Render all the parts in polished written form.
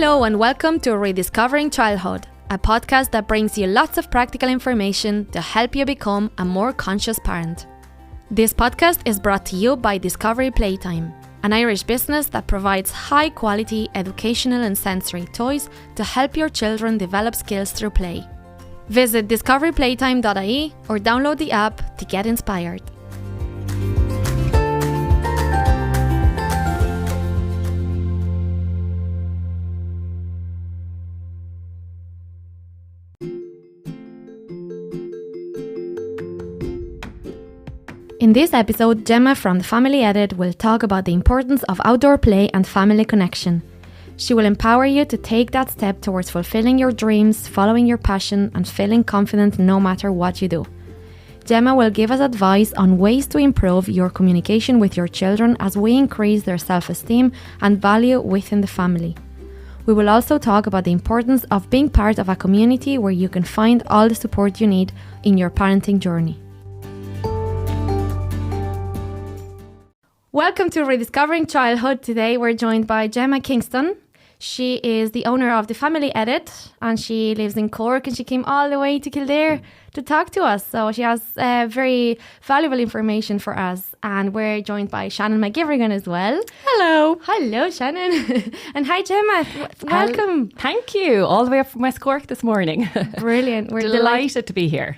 Hello and welcome to Rediscovering Childhood, a podcast that brings you lots of practical information to help you become a more conscious parent. This podcast is brought to you by Discovery Playtime, an Irish business that provides high-quality educational and sensory toys to help your children develop skills through play. Visit discoveryplaytime.ie or download the app to get inspired. In this episode, Gemma from the Family Edit will talk about the importance of outdoor play and family connection. She will empower you to take that step towards fulfilling your dreams, following your passion, and feeling confident no matter what you do. Gemma will give us advice on ways to improve your communication with your children as we increase their self-esteem and value within the family. We will also talk about the importance of being part of a community where you can find all the support you need in your parenting journey. Welcome to Rediscovering Childhood. Today we're joined by Gemma Kingston. She is the owner of the Family Edit and she lives in Cork and she came all the way to Kildare to talk to us. So she has very valuable information for us. And we're joined by Shannon McGiverigan as well. Hello. Hello, Shannon. And hi, Gemma. Welcome. Thank you. All the way up from West Cork this morning. Brilliant. We're delighted to be here.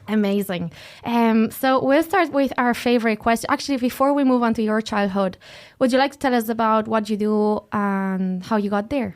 Amazing. So we'll start with our favourite question. Actually, before we move on to your childhood, would you like to tell us about what you do and how you got there?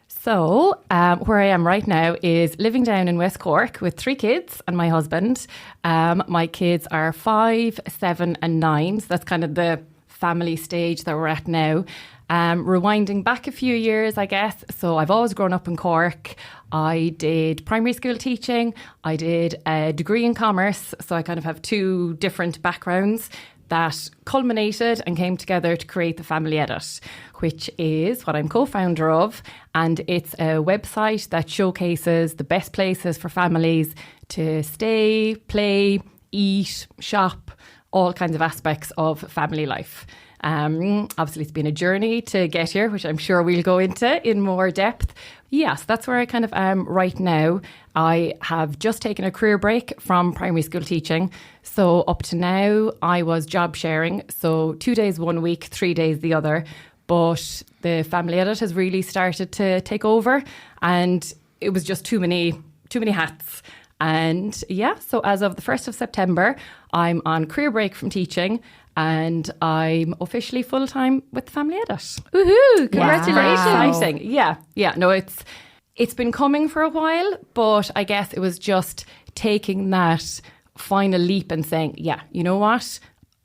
So where I am right now is living down in West Cork with 3 kids and my husband. My kids are 5, 7 and 9. So that's kind of the family stage that we're at now. Rewinding back a few years, I guess. So I've always grown up in Cork. I did primary school teaching. I did a degree in commerce. So I kind of have 2 different backgrounds that culminated and came together to create the Family Edit, which is what I'm co-founder of. And it's a website that showcases the best places for families to stay, play, eat, shop, all kinds of aspects of family life. Obviously, it's been a journey to get here, which I'm sure we'll go into in more depth. Yes, that's where I kind of am right now. I have just taken a career break from primary school teaching. So up to now, I was job sharing. So 2 days 1 week, 3 days the other. But the Family Edit has really started to take over. And it was just too many hats. And yeah, so as of the 1st of September, I'm on career break from teaching and I'm officially full-time with the Family Edit. Woohoo! Congratulations. Wow. Exciting. Yeah. No, it's been coming for a while, but I guess it was just taking that final leap and saying, yeah, you know what?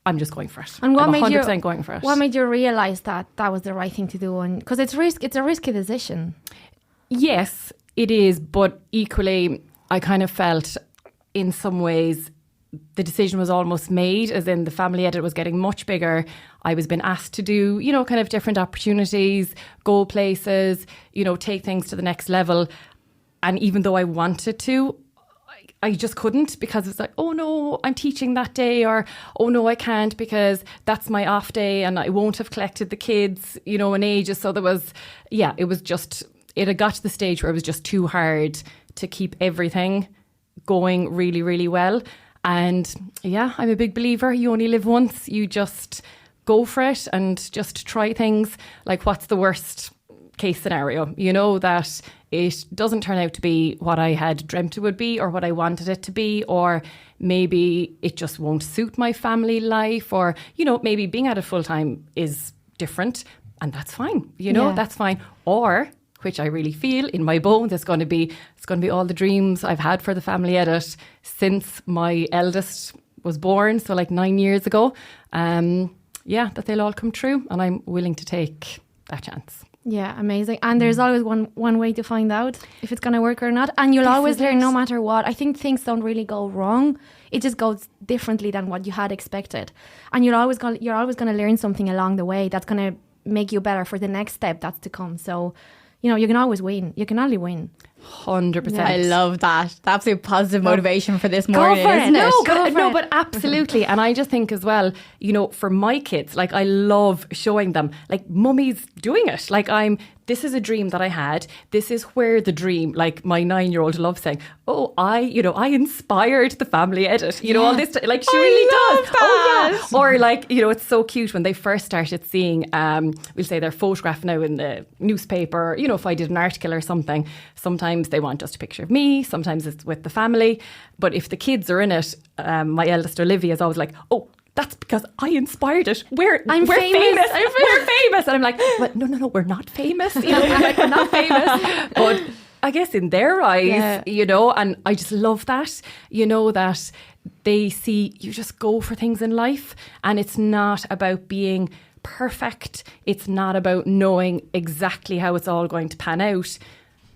I'm just going for it. And what I'm made 100% going for it. What made you realise that was the right thing to do? And because it's a risky decision. Yes, it is, but equally I kind of felt in some ways the decision was almost made, as in the Family Edit was getting much bigger. I was being asked to do, kind of different opportunities, go places, take things to the next level. And even though I wanted to, I just couldn't because it's like, oh no, I'm teaching that day, or oh no, I can't because that's my off day and I won't have collected the kids, in ages. So it had got to the stage where it was just too hard to keep everything going really, really well. And yeah, I'm a big believer. You only live once. You just go for it and just try things. Like, what's the worst case scenario? That it doesn't turn out to be what I had dreamt it would be or what I wanted it to be, or maybe it just won't suit my family life, or, maybe being at it full time is different and that's fine. That's fine. Or, which I really feel in my bones, it's going to be all the dreams I've had for the Family Edit since my eldest was born, so like 9 years ago. That they'll all come true, and I'm willing to take that chance. Yeah, amazing. And there's always one way to find out if it's going to work or not, and you'll always learn no matter what. I think things don't really go wrong; it just goes differently than what you had expected, and you're always going to learn something along the way that's going to make you better for the next step that's to come. So, you can always win. You can only win. 100%. Yeah. I love that. The absolute positive motivation for this morning, isn't it? No, but absolutely. And I just think as well, for my kids, like, I love showing them, like, mummy's doing it. Like, I'm this is a dream that I had. This is where the dream, like my 9-year-old loves saying, oh, I inspired the Family Edit, all this, like she really does. That. Oh, yeah. Or like, it's so cute when they first started seeing, we'll say their photograph now in the newspaper, if I did an article or something, sometimes they want just a picture of me, sometimes it's with the family. But if the kids are in it, my eldest Olivia is always like, oh, that's because I inspired it. We're famous. We're famous. And I'm like, but no, we're not famous. We're not famous. But I guess in their eyes, and I just love that, that they see you just go for things in life, and it's not about being perfect. It's not about knowing exactly how it's all going to pan out.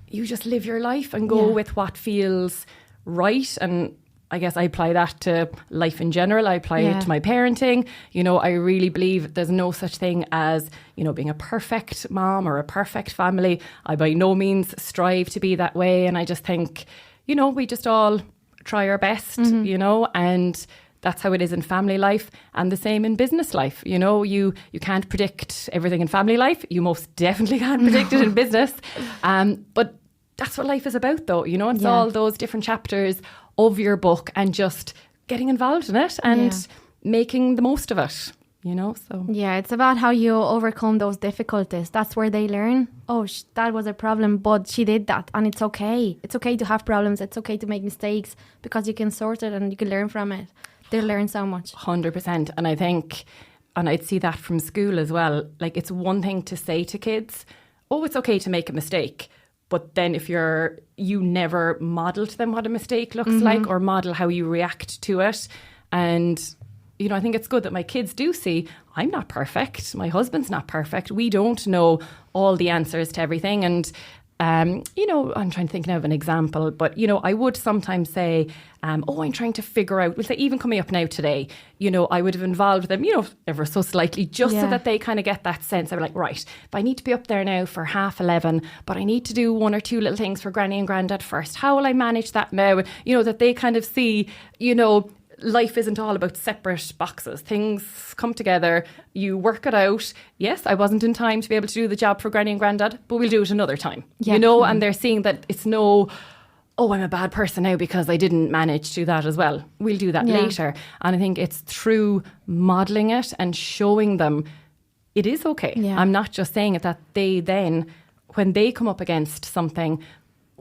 You just live your life and go with what feels right. And I guess I apply that to life in general. I apply it to my parenting. I really believe there's no such thing as, being a perfect mom or a perfect family. I by no means strive to be that way. And I just think, we just all try our best, and that's how it is in family life, and the same in business life. You can't predict everything in family life. You most definitely can't predict it in business. But that's what life is about, though. It's all those different chapters of your book and just getting involved in it and making the most of it, so. Yeah, it's about how you overcome those difficulties. That's where they learn, that was a problem, but she did that, and it's okay. It's okay to have problems. It's okay to make mistakes, because you can sort it and you can learn from it. They learn so much. 100%. And I think, and I'd see that from school as well, like it's one thing to say to kids, it's okay to make a mistake. But then if you never model to them what a mistake looks like, or model how you react to it. And, I think it's good that my kids do see, I'm not perfect. My husband's not perfect. We don't know all the answers to everything. And, I'm trying to think now of an example, but, I would sometimes say, I'm trying to figure out, we'll say even coming up now today, I would have involved them, ever so slightly, just so that they kind of get that sense. I'm like, right, if I need to be up there now for 11:30, but I need to do 1 or 2 little things for Granny and Grandad first. How will I manage that now? That they kind of see, life isn't all about separate boxes. Things come together, you work it out. Yes, I wasn't in time to be able to do the job for Granny and Grandad, but we'll do it another time. And they're seeing that it's no, I'm a bad person now because I didn't manage to do that as well. We'll do that later. And I think it's through modelling it and showing them it is okay. Yeah. I'm not just saying it, that they then, when they come up against something,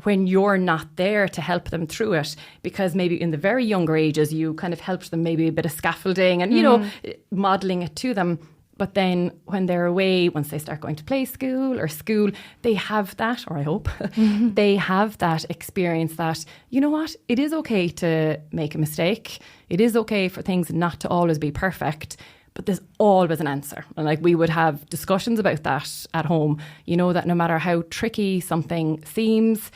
when you're not there to help them through it, because maybe in the very younger ages, you kind of helped them maybe a bit of scaffolding and, modelling it to them. But then when they're away, once they start going to play school or school, they have that, or I hope, they have that experience that, it is okay to make a mistake. It is okay for things not to always be perfect. But there's always an answer. And like we would have discussions about that at home, that no matter how tricky something seems,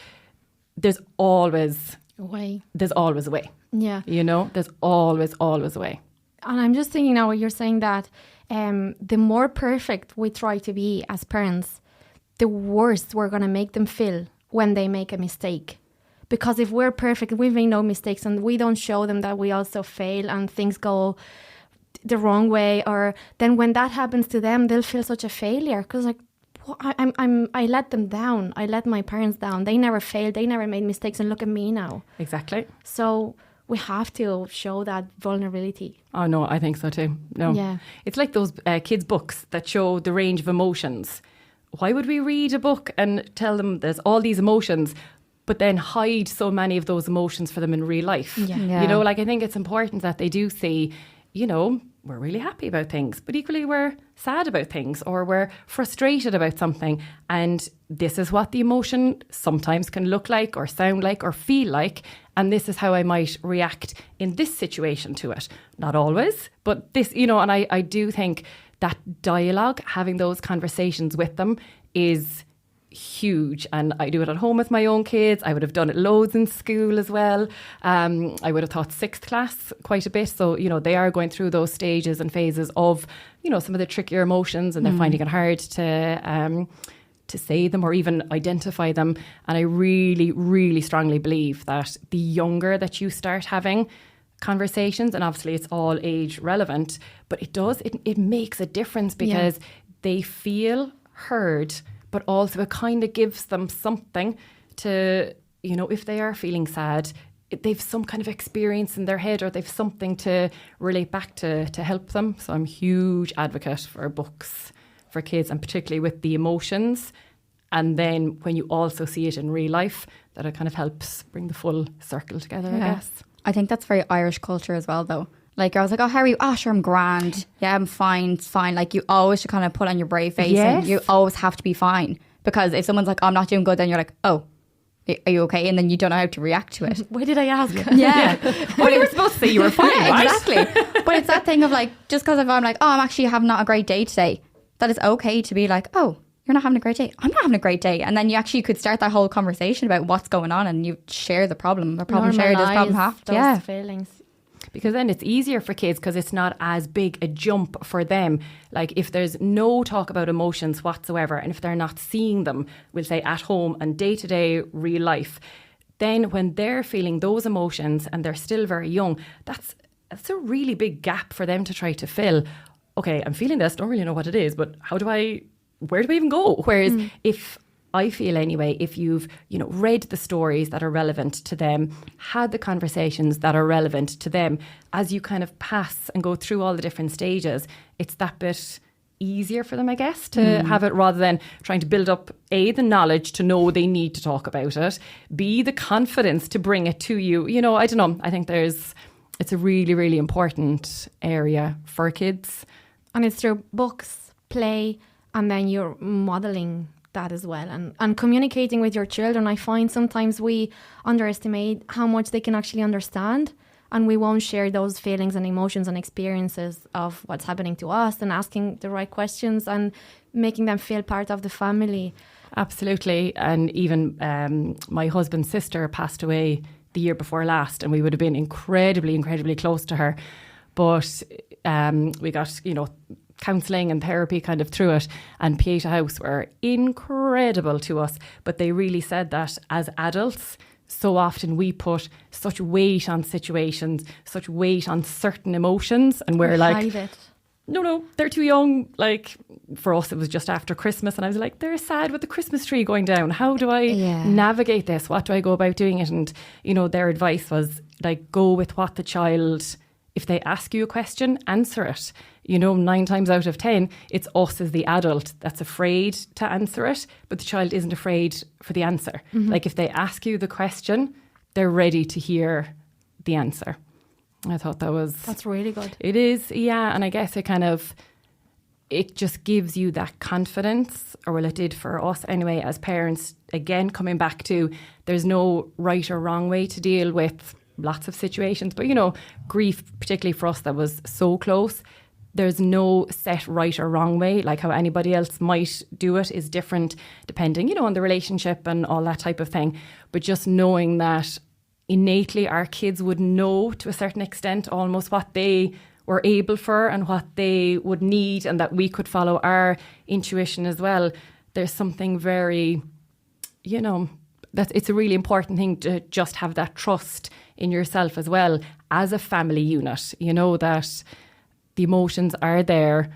there's always a way. There's always a way. Yeah. There's always a way. And I'm just thinking now, you're saying that the more perfect we try to be as parents, the worse we're going to make them feel when they make a mistake. Because if we're perfect, we make no mistakes, and we don't show them that we also fail and things go the wrong way, or then when that happens to them, they'll feel such a failure, because like, I let them down. I let my parents down. They never failed. They never made mistakes, and look at me now. Exactly. So we have to show that vulnerability. Oh no, I think so too. No, yeah, it's like those kids' books that show the range of emotions. Why would we read a book and tell them there's all these emotions, but then hide so many of those emotions for them in real life? Yeah. I think it's important that they do see, we're really happy about things, but equally we're sad about things, or we're frustrated about something. And this is what the emotion sometimes can look like or sound like or feel like. And this is how I might react in this situation to it. Not always, but this, and I do think that dialogue, having those conversations with them is huge. And I do it at home with my own kids. I would have done it loads in school as well. I would have taught 6th class quite a bit. So, they are going through those stages and phases of, some of the trickier emotions, and they're finding it hard to say them or even identify them. And I really, really strongly believe that the younger that you start having conversations, and obviously it's all age relevant, but it makes a difference, because they feel heard but also it kind of gives them something to, you know, if they are feeling sad, they've some kind of experience in their head, or they've something to relate back to help them. So I'm a huge advocate for books for kids, and particularly with the emotions. And then when you also see it in real life, that it kind of helps bring the full circle together, I guess. I think that's very Irish culture as well, though. Like, I was like, oh, how are you? Oh, sure, I'm grand. Yeah, I'm fine. It's fine. Like, you always should kind of put on your brave face, and you always have to be fine. Because if someone's like, oh, I'm not doing good, then you're like, oh, are you okay? And then you don't know how to react to it. Why did I ask? Yeah. Well, you were supposed to say you were fine, right? Exactly. But it's that thing of like, just because if I'm like, oh, I'm actually having not a great day today, that it's okay to be like, oh, you're not having a great day. I'm not having a great day. And then you actually could start that whole conversation about what's going on, and you share the problem. A problem shared is problem half. Those feelings. Because then it's easier for kids because it's not as big a jump for them. Like if there's no talk about emotions whatsoever, and if they're not seeing them, we'll say at home and day-to-day real life, then when they're feeling those emotions and they're still very young, that's a really big gap for them to try to fill. Okay, I'm feeling this, don't really know what it is, but where do I even go? Whereas if I feel anyway, if you've, you know, read the stories that are relevant to them, had the conversations that are relevant to them, as you kind of pass and go through all the different stages, it's that bit easier for them, I guess, to have it, rather than trying to build up A, the knowledge to know they need to talk about it, B, the confidence to bring it to you. You know, I don't know. I think it's a really, really important area for kids. And it's through books, play, and then you're modelling that as well, and communicating with your children. I find sometimes we underestimate how much they can actually understand, and we won't share those feelings and emotions and experiences of what's happening to us, and asking the right questions and making them feel part of the family. Absolutely. And even my husband's sister passed away the year before last, and we would have been incredibly, incredibly close to her, but we got, you know, counselling and therapy kind of through it, and Pieta House were incredible to us. But they really said that as adults, so often we put such weight on situations, such weight on certain emotions, and we're like, hide it. No, they're too young. Like for us, it was just after Christmas, and I was like, they're sad with the Christmas tree going down. How do I navigate this? What do I go about doing it? And, you know, their advice was like, go with what the child, if they ask you a question, answer it. You know, 9 times out of 10, it's us as the adult that's afraid to answer it, but the child isn't afraid for the answer. Like if they ask you the question, they're ready to hear the answer. I thought that's really good. It is, yeah. And I guess it just gives you that confidence, or well, it did for us anyway, as parents. Again, coming back to, there's no right or wrong way to deal with lots of situations, but you know, grief, particularly for us that was so close, there's no set right or wrong way. Like how anybody else might do it is different depending, you know, on the relationship and all that type of thing. But just knowing that innately our kids would know to a certain extent almost what they were able for and what they would need, and that we could follow our intuition as well. There's something very, you know, that it's a really important thing to just have that trust in yourself as well as a family unit. You know that the emotions are there,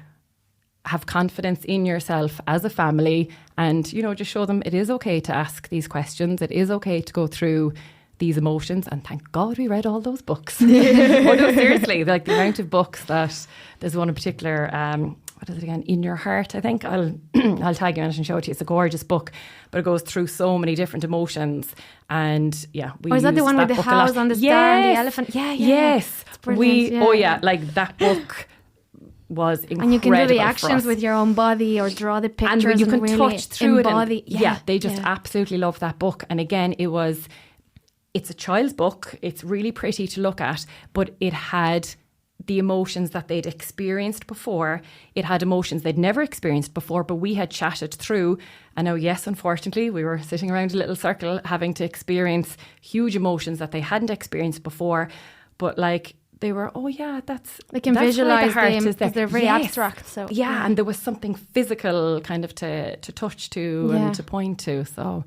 have confidence in yourself as a family, and, you know, just show them it is okay to ask these questions. It is okay to go through these emotions. And thank God we read all those books. Oh, no, seriously, like the amount of books that, there's one in particular, what is it again? In Your Heart, I think. I'll tag you in it and show it to you. It's a gorgeous book, but it goes through so many different emotions. And yeah, we is that the one with the house on the star and the elephant? Yeah. Yes. Like that book was incredible. And you can do the actions with your own body, or draw the pictures, and you can really touch through embody. it. And, they just absolutely loved that book. And again, it's a child's book. It's really pretty to look at, but it had the emotions that they'd experienced before. It had emotions they'd never experienced before, but we had chatted through. And now, yes, unfortunately, we were sitting around a little circle having to experience huge emotions that they hadn't experienced before. But like, they were, they can visualize them because they're very abstract. So and there was something physical kind of to touch to and to point to. So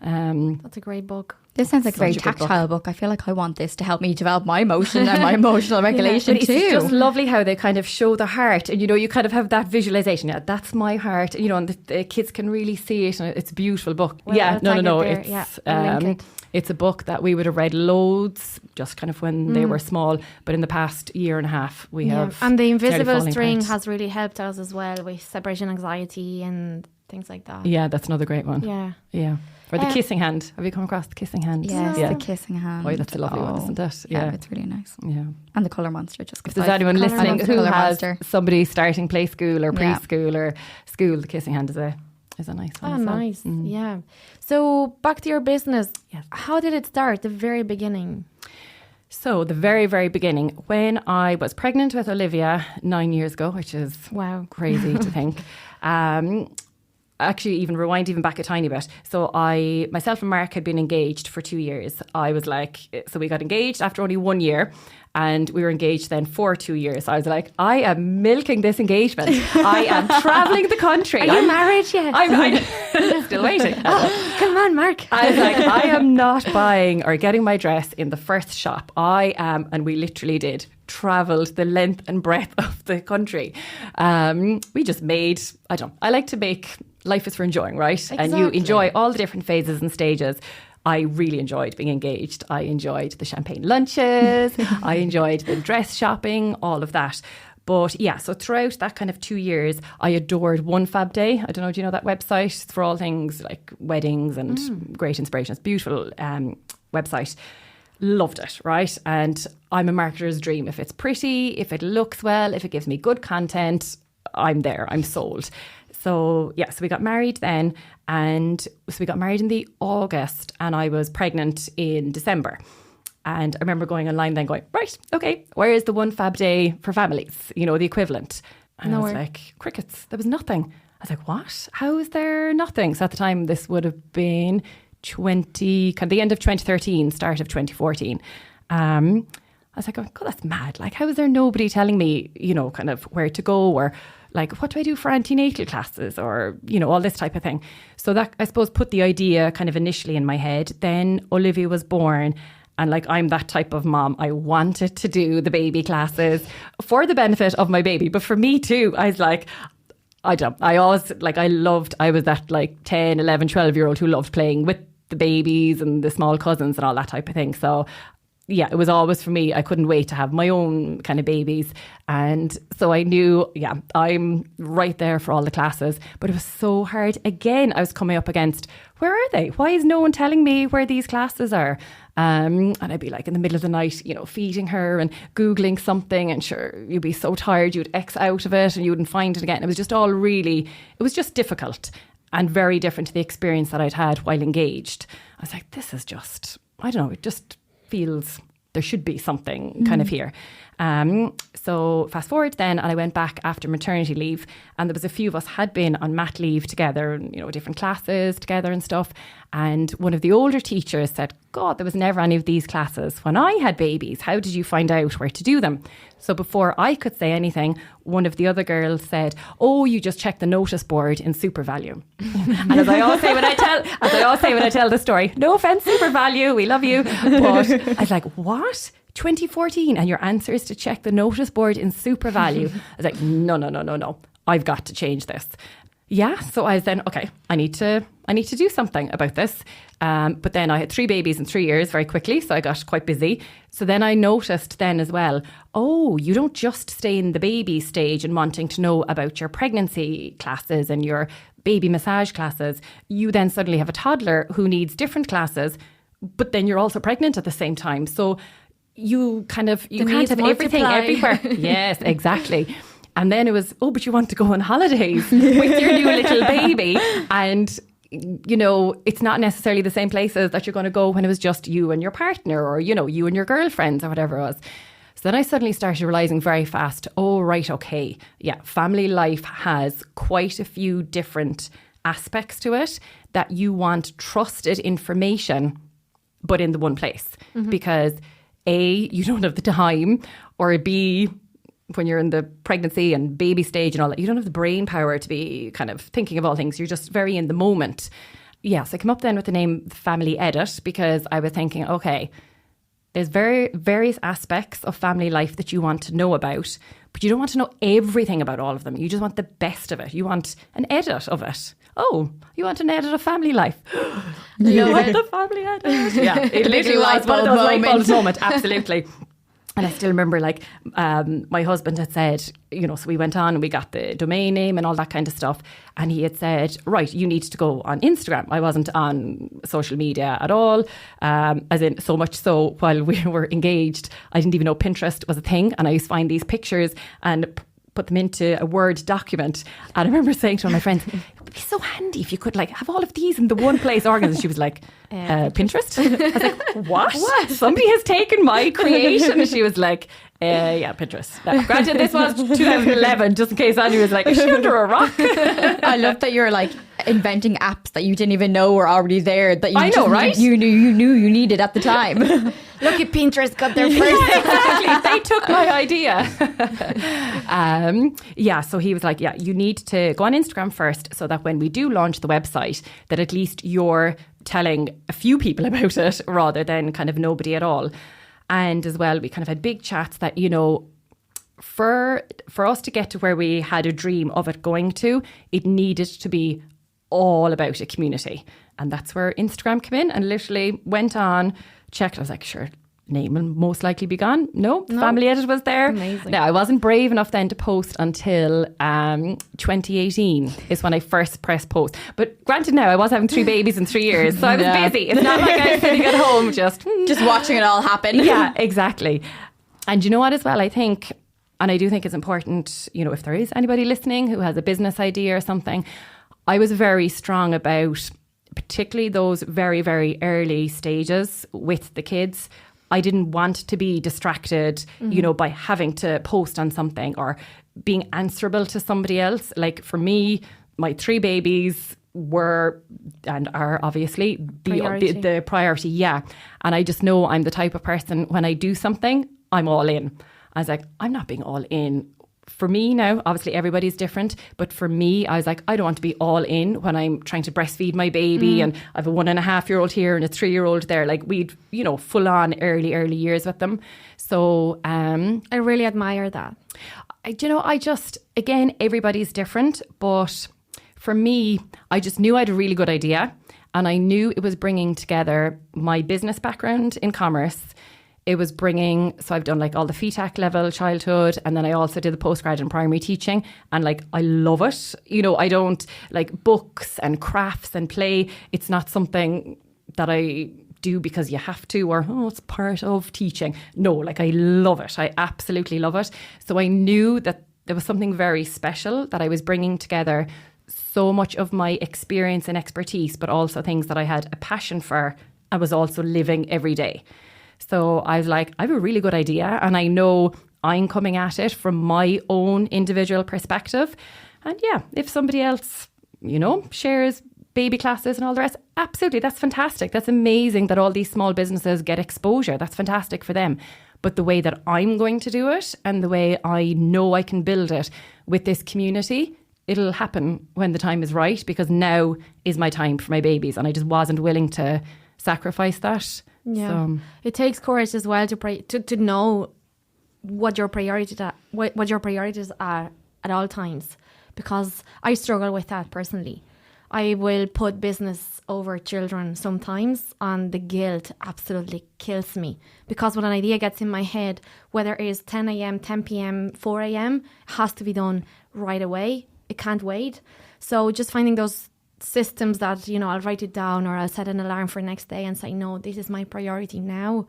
that's a great book. This sounds like a very tactile book. I feel like I want this to help me develop my emotion and my emotional regulation too. It's just lovely how they kind of show the heart, and you kind of have that visualization. Yeah, that's my heart. And the kids can really see it, and it's a beautiful book. Well, no. It's a book that we would have read loads, just kind of when they were small. But in the past year and a half, we have. And The Invisible String has really helped us as well with separation anxiety and things like that. Yeah, that's another great one. Yeah. Or The Kissing Hand. Have you come across The Kissing Hand? Yes, The Kissing Hand. Oh, that's a lovely one, isn't it? Yeah, it's really nice. Yeah. And The Colour Monster. Just if there's anyone listening who has somebody starting play school or preschool or school, The Kissing Hand is a nice one. Oh, nice. Yeah. So back to your business. Yes. How did it start? The very beginning. So the very, very beginning, when I was pregnant with Olivia 9 years ago, which is crazy to think. Actually, even rewind back a tiny bit. So myself and Mark had been engaged for 2 years. I was like, so we got engaged after only 1 year, and we were engaged then for 2 years. I was like, I am milking this engagement. I am traveling the country. Are you married yet? I'm still waiting. Come on, Mark. I was like, I am not buying or getting my dress in the first shop. I am, and we literally did, travelled the length and breadth of the country. We just made, I like to make, life is for enjoying, right? Exactly. And you enjoy all the different phases and stages. I really enjoyed being engaged. I enjoyed the champagne lunches. I enjoyed the dress shopping, all of that. But yeah, so throughout that kind of 2 years, I adored One Fab Day. I don't know, do you know that website? It's for all things like weddings and great inspiration. It's a beautiful website. Loved it, right? And I'm a marketer's dream. If it's pretty, if it looks well, if it gives me good content, I'm there. I'm sold. So yeah, so we got married then, and so we got married in the August, and I was pregnant in December. And I remember going online then going, right, okay, where is the One Fab Day for families? The equivalent. And I was like, crickets, there was nothing. I was like, what? How is there nothing? So at the time, this would have been the end of 2013, start of 2014. I was like, oh God, that's mad. Like, how is there nobody telling me, kind of where to go, or like, what do I do for antenatal classes, or, all this type of thing. So that, I suppose, put the idea kind of initially in my head. Then Olivia was born, and like, I'm that type of mom. I wanted to do the baby classes for the benefit of my baby, but for me too. I was like, I was that like 10, 11, 12-year-old who loved playing with the babies and the small cousins and all that type of thing. So yeah, it was always for me. I couldn't wait to have my own kind of babies. And so I knew, I'm right there for all the classes. But it was so hard. Again, I was coming up against, where are they? Why is no one telling me where these classes are? And I'd be like in the middle of the night, feeding her and Googling something, and sure, you'd be so tired, you'd X out of it and you wouldn't find it again. It was just it was just difficult and very different to the experience that I'd had while engaged. I was like, this is just, I don't know, it just feels there should be something kind of here. So fast forward then, and I went back after maternity leave, and there was a few of us had been on mat leave together, and different classes together and stuff. And one of the older teachers said, God, there was never any of these classes when I had babies. How did you find out where to do them? So before I could say anything, one of the other girls said, oh, you just check the notice board in SuperValue. And as I always say when I tell the story, no offense, SuperValue, we love you. But I was like, what? 2014, and your answer is to check the notice board in SuperValue. I was like, no. I've got to change this. Yeah, so I was then, okay, I need to do something about this. But then I had 3 babies in 3 years very quickly, so I got quite busy. So then I noticed then as well, oh, you don't just stay in the baby stage and wanting to know about your pregnancy classes and your baby massage classes. You then suddenly have a toddler who needs different classes, but then you're also pregnant at the same time. So you can't have everything everywhere. Yes, exactly. And then it was, oh, but you want to go on holidays with your new little baby. And, it's not necessarily the same places that you're going to go when it was just you and your partner, or, you and your girlfriends or whatever it was. So then I suddenly started realising very fast, oh, right, okay. Yeah, family life has quite a few different aspects to it that you want trusted information, but in the one place. Mm-hmm. Because A, you don't have the time, or B, when you're in the pregnancy and baby stage and all that, you don't have the brain power to be kind of thinking of all things. You're just very in the moment. yes, I came up then with the name Family Edit because I was thinking, okay, there's various aspects of family life that you want to know about, but you don't want to know everything about all of them. You just want the best of it. You want an edit of it. Oh, you want an edit of family life? You want the family edit? Yeah, it literally was one of those light bulb moments. Absolutely. And I still remember, like, my husband had said, you know, so we went on and we got the domain name and all that kind of stuff. And he had said, right, you need to go on Instagram. I wasn't on social media at all. As in, so much so while we were engaged, I didn't even know Pinterest was a thing. And I used to find these pictures and put them into a Word document. And I remember saying to one of my friends, it would be so handy if you could like have all of these in the one place organized. And she was like, Pinterest? I was like, what? Somebody has taken my creation. And she was like, yeah, Pinterest. Now, granted, this was 2011, just in case anyone was like, is she under a rock? I love that you're like inventing apps that you didn't even know were already there. That you I know, right? You knew you needed at the time. Look at Pinterest got their first. Yeah, exactly. They took my idea. Yeah, so he was like, yeah, you need to go on Instagram first so that when we do launch the website, that at least you're telling a few people about it rather than kind of nobody at all. And as well, we kind of had big chats that, you know, for us to get to where we had a dream of it going to, it needed to be all about a community. And that's where Instagram came in and literally went on, checked. I was like, sure, name will most likely be gone. No, Family Edit was there. Amazing. Now, I wasn't brave enough then to post until 2018 is when I first pressed post. But granted now, I was having 3 babies in 3 years, so I was busy. It's not like I was sitting at home just watching it all happen. Yeah, exactly. And you know what as well, I think, and I do think it's important, you know, if there is anybody listening who has a business idea or something, I was very strong about particularly those very, very early stages with the kids. I didn't want to be distracted, you know, by having to post on something or being answerable to somebody else. Like for me, my 3 babies were and are obviously the priority. Yeah. And I just know I'm the type of person, when I do something, I'm all in. I was like, I'm not being all in. For me now, obviously everybody's different, but for me, I was like, I don't want to be all in when I'm trying to breastfeed my baby and I have a 1.5-year-old here and a 3-year-old there. Like we'd, you know, full on early years with them. So I really admire that. I just, again, everybody's different, but for me, I just knew I had a really good idea and I knew it was bringing together my business background in commerce. It was bringing, so I've done like all the FETAC level childhood, and then I also did the postgrad in primary teaching, and like I love it. You know, I don't like books and crafts and play. It's not something that I do because you have to, or it's part of teaching. No, like I love it. I absolutely love it. So I knew that there was something very special that I was bringing together, so much of my experience and expertise, but also things that I had a passion for. I was also living every day. So I was like, I have a really good idea and I know I'm coming at it from my own individual perspective. And yeah, if somebody else, you know, shares baby classes and all the rest, absolutely, that's fantastic. That's amazing that all these small businesses get exposure. That's fantastic for them. But the way that I'm going to do it and the way I know I can build it with this community, it'll happen when the time is right, because now is my time for my babies. And I just wasn't willing to sacrifice that. Yeah, so. It takes courage as well to know what your priorities are, what your priorities are at all times, because I struggle with that personally. I will put business over children sometimes, and the guilt absolutely kills me, because when an idea gets in my head, whether it is 10 a.m., 10 p.m., 4 a.m., it has to be done right away. It can't wait. So just finding those systems that, you know, I'll write it down or I'll set an alarm for next day and say, no, this is my priority now.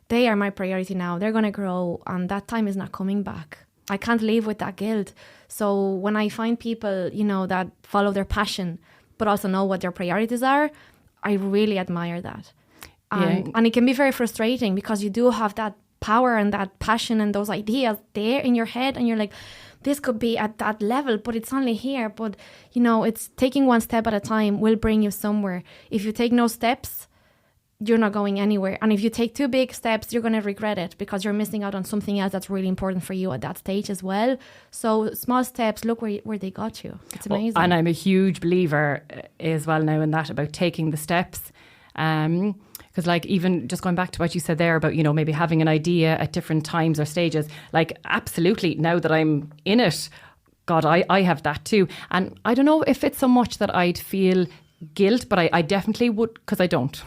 They are my priority now. They're going to grow and that time is not coming back. I can't live with that guilt. So when I find people, you know, that follow their passion but also know what their priorities are, I really admire that. And it can be very frustrating because you do have that power and that passion and those ideas there in your head and you're like, this could be at that level, but it's only here. But, you know, it's taking one step at a time will bring you somewhere. If you take no steps, you're not going anywhere. And if you take 2 big steps, you're going to regret it because you're missing out on something else that's really important for you at that stage as well. So small steps, look where they got you. It's amazing. And I'm a huge believer as well now in that about taking the steps. Because like even just going back to what you said there about, maybe having an idea at different times or stages, like absolutely now that I'm in it, God, I have that too. And I don't know if it's so much that I'd feel guilt, but I definitely would, because I don't.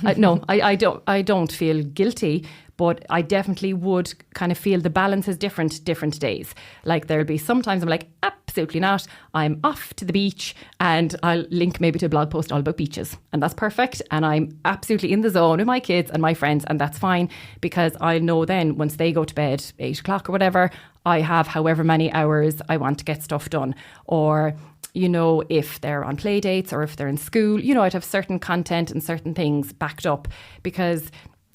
I don't feel guilty, but I definitely would kind of feel the balance is different days. Like there'll be sometimes I'm like, absolutely not. I'm off to the beach and I'll link maybe to a blog post all about beaches and that's perfect. And I'm absolutely in the zone with my kids and my friends and that's fine because I know then once they go to bed, 8 o'clock or whatever, I have however many hours I want to get stuff done. Or if they're on play dates or if they're in school, I'd have certain content and certain things backed up because,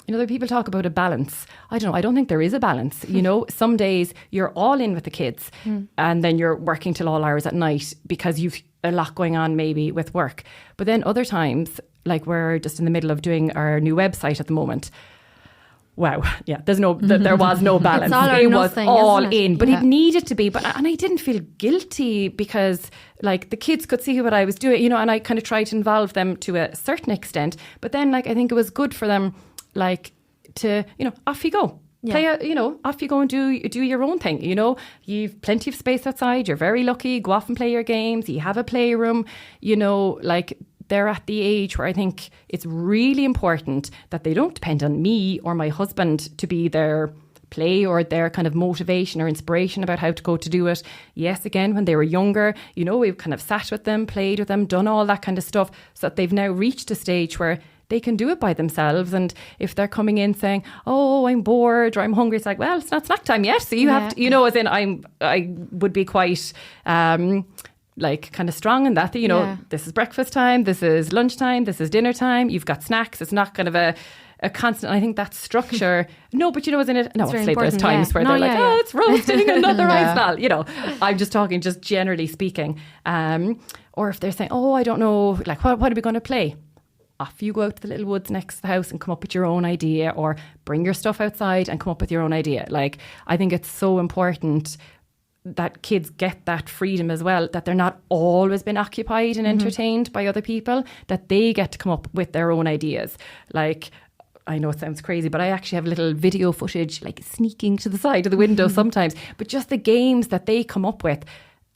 there people talk about a balance. I don't think there is a balance. Some days you're all in with the kids and then you're working till all hours at night because you've a lot going on maybe with work. But then other times, like we're just in the middle of doing our new website at the moment. Wow, yeah, there was no balance. It was all in, but yeah. it needed to be. And I didn't feel guilty because like the kids could see what I was doing, and I kind of tried to involve them to a certain extent. But then like I think it was good for them like to, off you go. Yeah. Play off you go and do your own thing. You've plenty of space outside. You're very lucky. Go off and play your games. You have a playroom, like they're at the age where I think it's really important that they don't depend on me or my husband to be their play or their kind of motivation or inspiration about how to go to do it. Yes, again, when they were younger, we've kind of sat with them, played with them, done all that kind of stuff so that they've now reached a stage where they can do it by themselves. And if they're coming in saying, oh, I'm bored or I'm hungry, it's like, well, it's not snack time yet. So you have to, as in I would be quite like kind of strong in that, this is breakfast time, this is lunchtime, this is dinner time, you've got snacks. It's not kind of a constant, I think that structure, no, but isn't it? No, obviously there's times where they're like, it's roasting and not the right smell, I'm just talking just generally speaking. Or if they're saying, oh, I don't know, like what are we going to play? Off you go out to the little woods next to the house and come up with your own idea, or bring your stuff outside and come up with your own idea. Like, I think it's so important that kids get that freedom as well, that they're not always been occupied and entertained by other people, that they get to come up with their own ideas. Like, I know it sounds crazy, but I actually have little video footage like sneaking to the side of the window sometimes, but just the games that they come up with,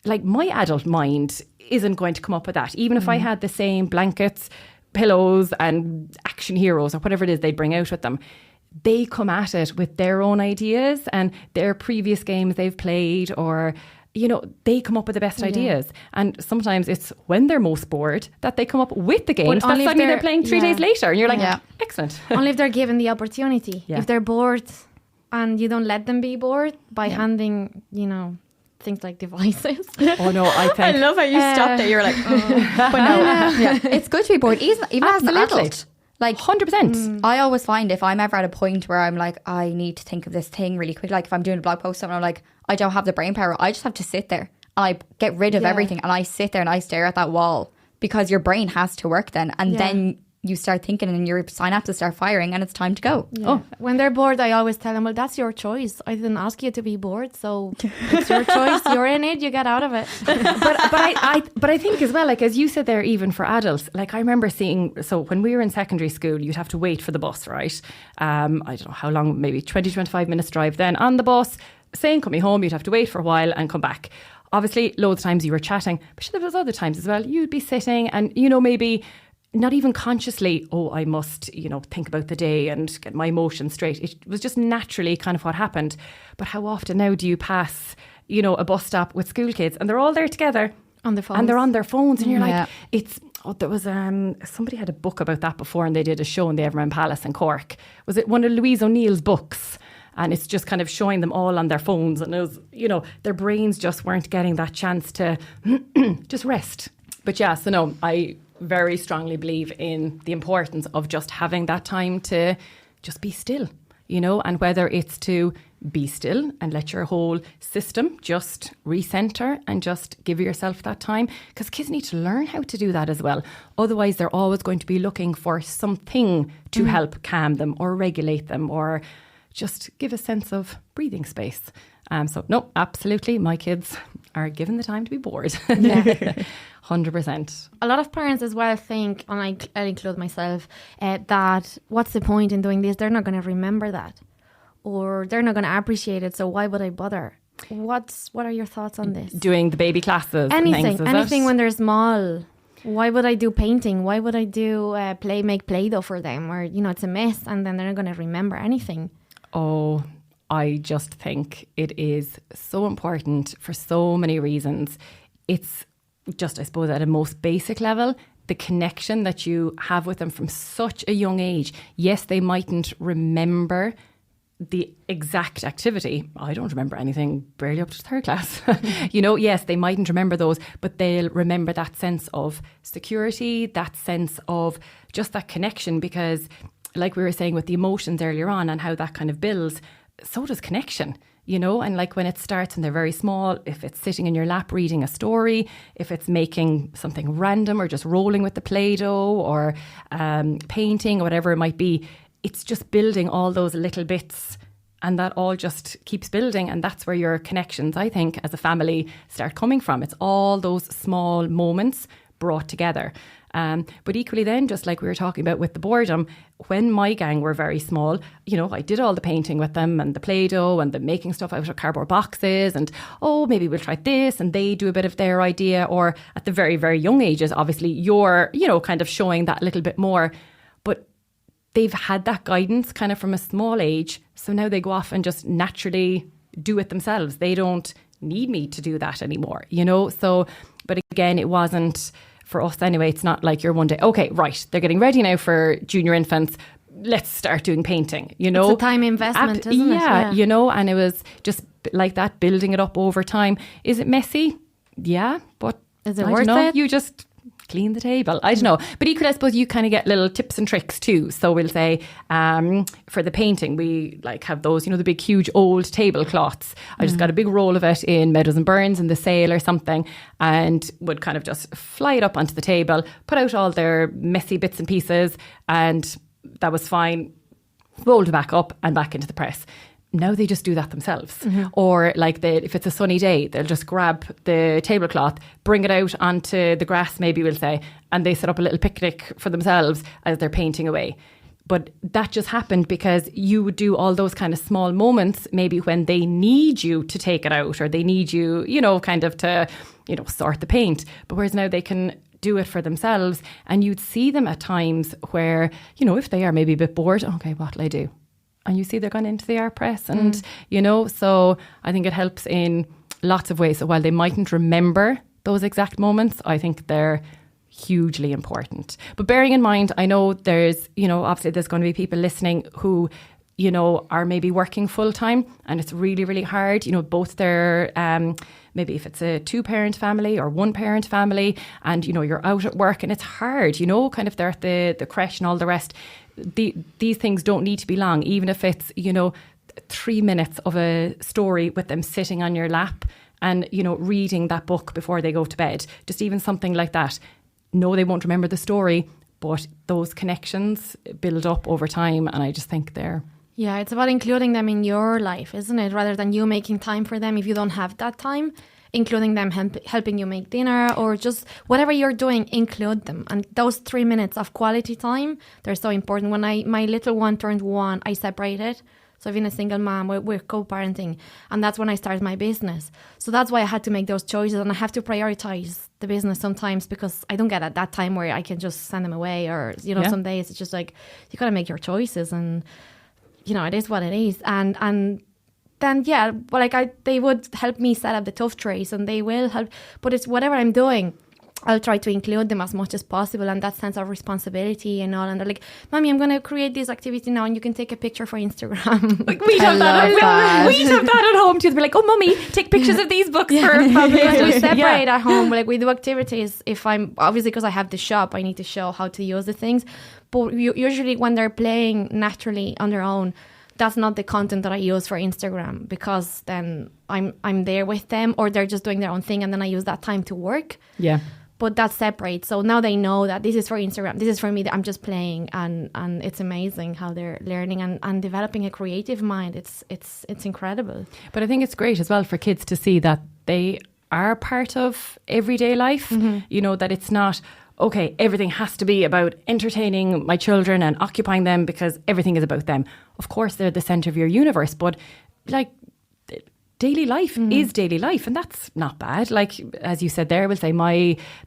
like my adult mind isn't going to come up with that. Even if I had the same blankets, pillows and action heroes or whatever it is they bring out with them, they come at it with their own ideas and their previous games they've played, or they come up with the best ideas. And sometimes it's when they're most bored that they come up with the games that suddenly they're playing 3 days later and you're like, excellent. Only if they're given the opportunity. If they're bored and you don't let them be bored by handing things like devices. Oh no, I love how you stopped it. You're like, but no, it's good to be bored, even as an adult. Like 100%. I always find if I'm ever at a point where I'm like, I need to think of this thing really quick, like if I'm doing a blog post and I'm like, I don't have the brain power, I just have to sit there and I get rid of everything and I sit there and I stare at that wall, because your brain has to work then, and then you start thinking and your synapses start firing and it's time to go. When they're bored, I always tell them, well, that's your choice. I didn't ask you to be bored, so it's your choice. You're in it, you get out of it. but I think as well, like as you said there, even for adults, like I remember seeing, so when we were in secondary school, you'd have to wait for the bus, right? I don't know how long, maybe 20-25 minutes drive then on the bus, saying coming home, you'd have to wait for a while and come back. Obviously, loads of times you were chatting, but there was other times as well, you'd be sitting and, maybe not even consciously, I must, think about the day and get my emotions straight. It was just naturally kind of what happened. But how often now do you pass, a bus stop with school kids and they're all there together on their phones, and they're on their phones, and you're like, there was somebody had a book about that before, and they did a show in the Everman Palace in Cork. Was it one of Louise O'Neill's books? And it's just kind of showing them all on their phones, and it was, their brains just weren't getting that chance to just rest. But I very strongly believe in the importance of just having that time to just be still. you know, and whether it's to be still and let your whole system just recenter and just give yourself that time, because kids need to learn how to do that as well. Otherwise, they're always going to be looking for something to help calm them or regulate them or just give a sense of breathing space. So no, absolutely, my kids are given the time to be bored. 100%. A lot of parents as well think, and I include myself, that what's the point in doing this? They're not going to remember that, or they're not going to appreciate it. So why would I bother? What are your thoughts on this? Doing the baby classes, anything and things, when they're small. Why would I do painting? Why would I do make Play-Doh for them? Or, you know, it's a mess, and then they're not going to remember anything. Oh, I just think it is so important for so many reasons. It's just, I suppose, at a most basic level, the connection that you have with them from such a young age. Yes, they mightn't remember the exact activity. I don't remember anything barely up to third class. You know, yes, they mightn't remember those, but they'll remember that sense of security, that sense of just that connection, because like we were saying with the emotions earlier on and how that kind of builds, so does connection, you know. And like when it starts and they're very small, if it's sitting in your lap reading a story, if it's making something random or just rolling with the Play-Doh or painting or whatever it might be, it's just building all those little bits, and that all just keeps building. And that's where your connections, I think, as a family start coming from. It's all those small moments brought together. But equally then, just like we were talking about with the boredom, when my gang were very small, you know, I did all the painting with them and the Play-Doh and the making stuff out of cardboard boxes and, oh, maybe we'll try this, and they do a bit of their idea. Or at the very, very young ages, obviously, you're, you know, kind of showing that little bit more. But they've had that guidance kind of from a small age. So now they go off and just naturally do it themselves. They don't need me to do that anymore, you know. So, but again, it wasn't... For us anyway, it's not like you're one day, okay, right, they're getting ready now for junior infants, let's start doing painting, you know. It's a time investment, isn't it? Yeah, you know, and it was just like that, building it up over time. Is it messy? Yeah, but is it worth it? You just clean the table. I don't know. But equally, I suppose you kind of get little tips and tricks too. So we'll say for the painting, we like have those, you know, the big, huge old tablecloths. I just got a big roll of it in Meadows and Burns in the sale or something, and would kind of just fly it up onto the table, put out all their messy bits and pieces, and that was fine. Rolled it back up and back into the press. Now they just do that themselves. Or like if it's a sunny day, they'll just grab the tablecloth, bring it out onto the grass, maybe we'll say, and they set up a little picnic for themselves as they're painting away. But that just happened because you would do all those kind of small moments, maybe when they need you to take it out or they need you, you know, kind of to, you know, sort the paint. But whereas now they can do it for themselves, and you'd see them at times where, you know, if they are maybe a bit bored, okay, what'll I do? And you see they're gone into the art press and, you know, so I think it helps in lots of ways. So while they mightn't remember those exact moments, I think they're hugely important. But bearing in mind, I know there's, you know, obviously there's going to be people listening who, you know, are maybe working full time, and it's really, really hard, you know, both their, maybe if it's a 2-parent family or 1-parent family, and, you know, you're out at work and it's hard, you know, kind of they're at the creche and all the rest. These things don't need to be long, even if it's, you know, 3 minutes of a story with them sitting on your lap and, you know, reading that book before they go to bed. Just even something like that. No, they won't remember the story, but those connections build up over time, and I just think they're... Yeah, it's about including them in your life, isn't it? Rather than you making time for them if you don't have that time. Including them, helping you make dinner, or just whatever you're doing, include them. And those 3 minutes of quality time, they're so important. When my little one turned 1, I separated. So I've been a single mom, we're co-parenting. And that's when I started my business. So that's why I had to make those choices, and I have to prioritize the business sometimes, because I don't get at that time where I can just send them away, or, you know, some days it's just like, you got to make your choices, and, you know, it is what it is. And then, yeah, well, like they would help me set up the tough trays, and they will help. But it's whatever I'm doing, I'll try to include them as much as possible, and that sense of responsibility and all. And they're like, Mommy, I'm going to create this activity now, and you can take a picture for Instagram. Like, we'd have that at home too. They'd be like, oh, Mummy, take pictures of these books for family. We separate at home. Like, we do activities. If I'm, obviously, because I have the shop, I need to show how to use the things. But usually when they're playing naturally on their own, that's not the content that I use for Instagram, because then I'm there with them, or they're just doing their own thing, and then I use that time to work. Yeah. But that's separate. So now they know that this is for Instagram, this is for me, that I'm just playing, and it's amazing how they're learning and developing a creative mind. It's incredible. But I think it's great as well for kids to see that they are part of everyday life. You know, that it's not, okay, everything has to be about entertaining my children and occupying them because everything is about them. Of course, they're the centre of your universe, but like, daily life is daily life, and that's not bad. Like, as you said there, we'll say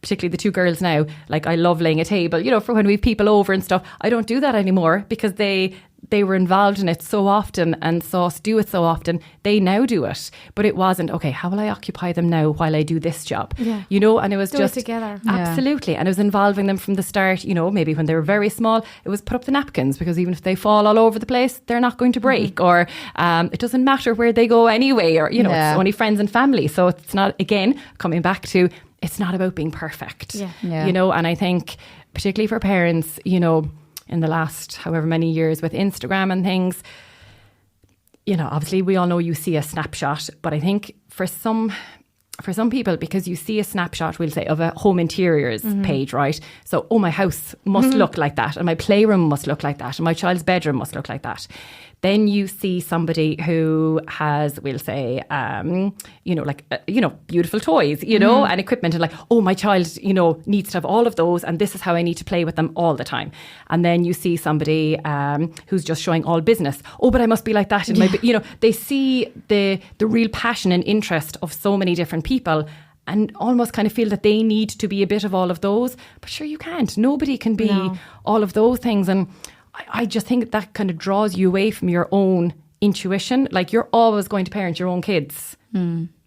particularly the two girls now, like, I love laying a table, you know, for when we have people over and stuff. I don't do that anymore because they were involved in it so often and saw us do it so often. They now do it. But it wasn't, okay, how will I occupy them now while I do this job? Yeah. You know, and it was do just it together. Absolutely. And it was involving them from the start, you know, maybe when they were very small, it was put up the napkins, because even if they fall all over the place, they're not going to break, or it doesn't matter where they go anyway, or, you know, it's only friends and family. So it's not, again, coming back to, it's not about being perfect, you know. And I think particularly for parents, you know, in the last however many years with Instagram and things, you know, obviously we all know you see a snapshot, but I think for some people, because you see a snapshot, we'll say, of a home interiors page, right? So, oh, my house must look like that, and my playroom must look like that, and my child's bedroom must look like that. Then you see somebody who has, we'll say, you know, like, you know, beautiful toys, you know, and equipment, and like, oh, my child, you know, needs to have all of those, and this is how I need to play with them all the time. And then you see somebody who's just showing all business. Oh, but I must be like that in my, you know, they see the real passion and interest of so many different people, and almost kind of feel that they need to be a bit of all of those. But sure, you can't. Nobody can be all of those things. And I just think that kind of draws you away from your own intuition. Like, you're always going to parent your own kids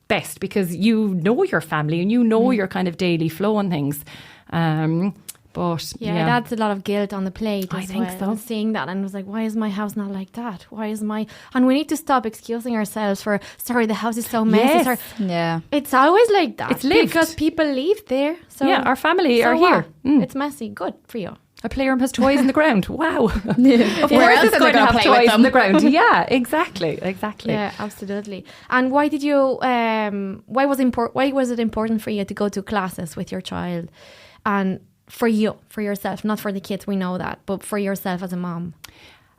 best, because you know your family and you know your kind of daily flow and things. But it adds a lot of guilt on the plate. I think so. Seeing that, and I was like, why is my house not like that? And we need to stop excusing ourselves for, sorry, the house is so messy. Yes. Yeah. It's always like that. It's lived. Because people live there. So yeah, our family are here. It's messy. Good for you. A playroom has toys in the ground. Wow. Of course it's going to have toys on the ground. Yeah, exactly. Yeah, absolutely. And why did you, why was it important for you to go to classes with your child? And for you, for yourself, not for the kids, we know that, but for yourself as a mom?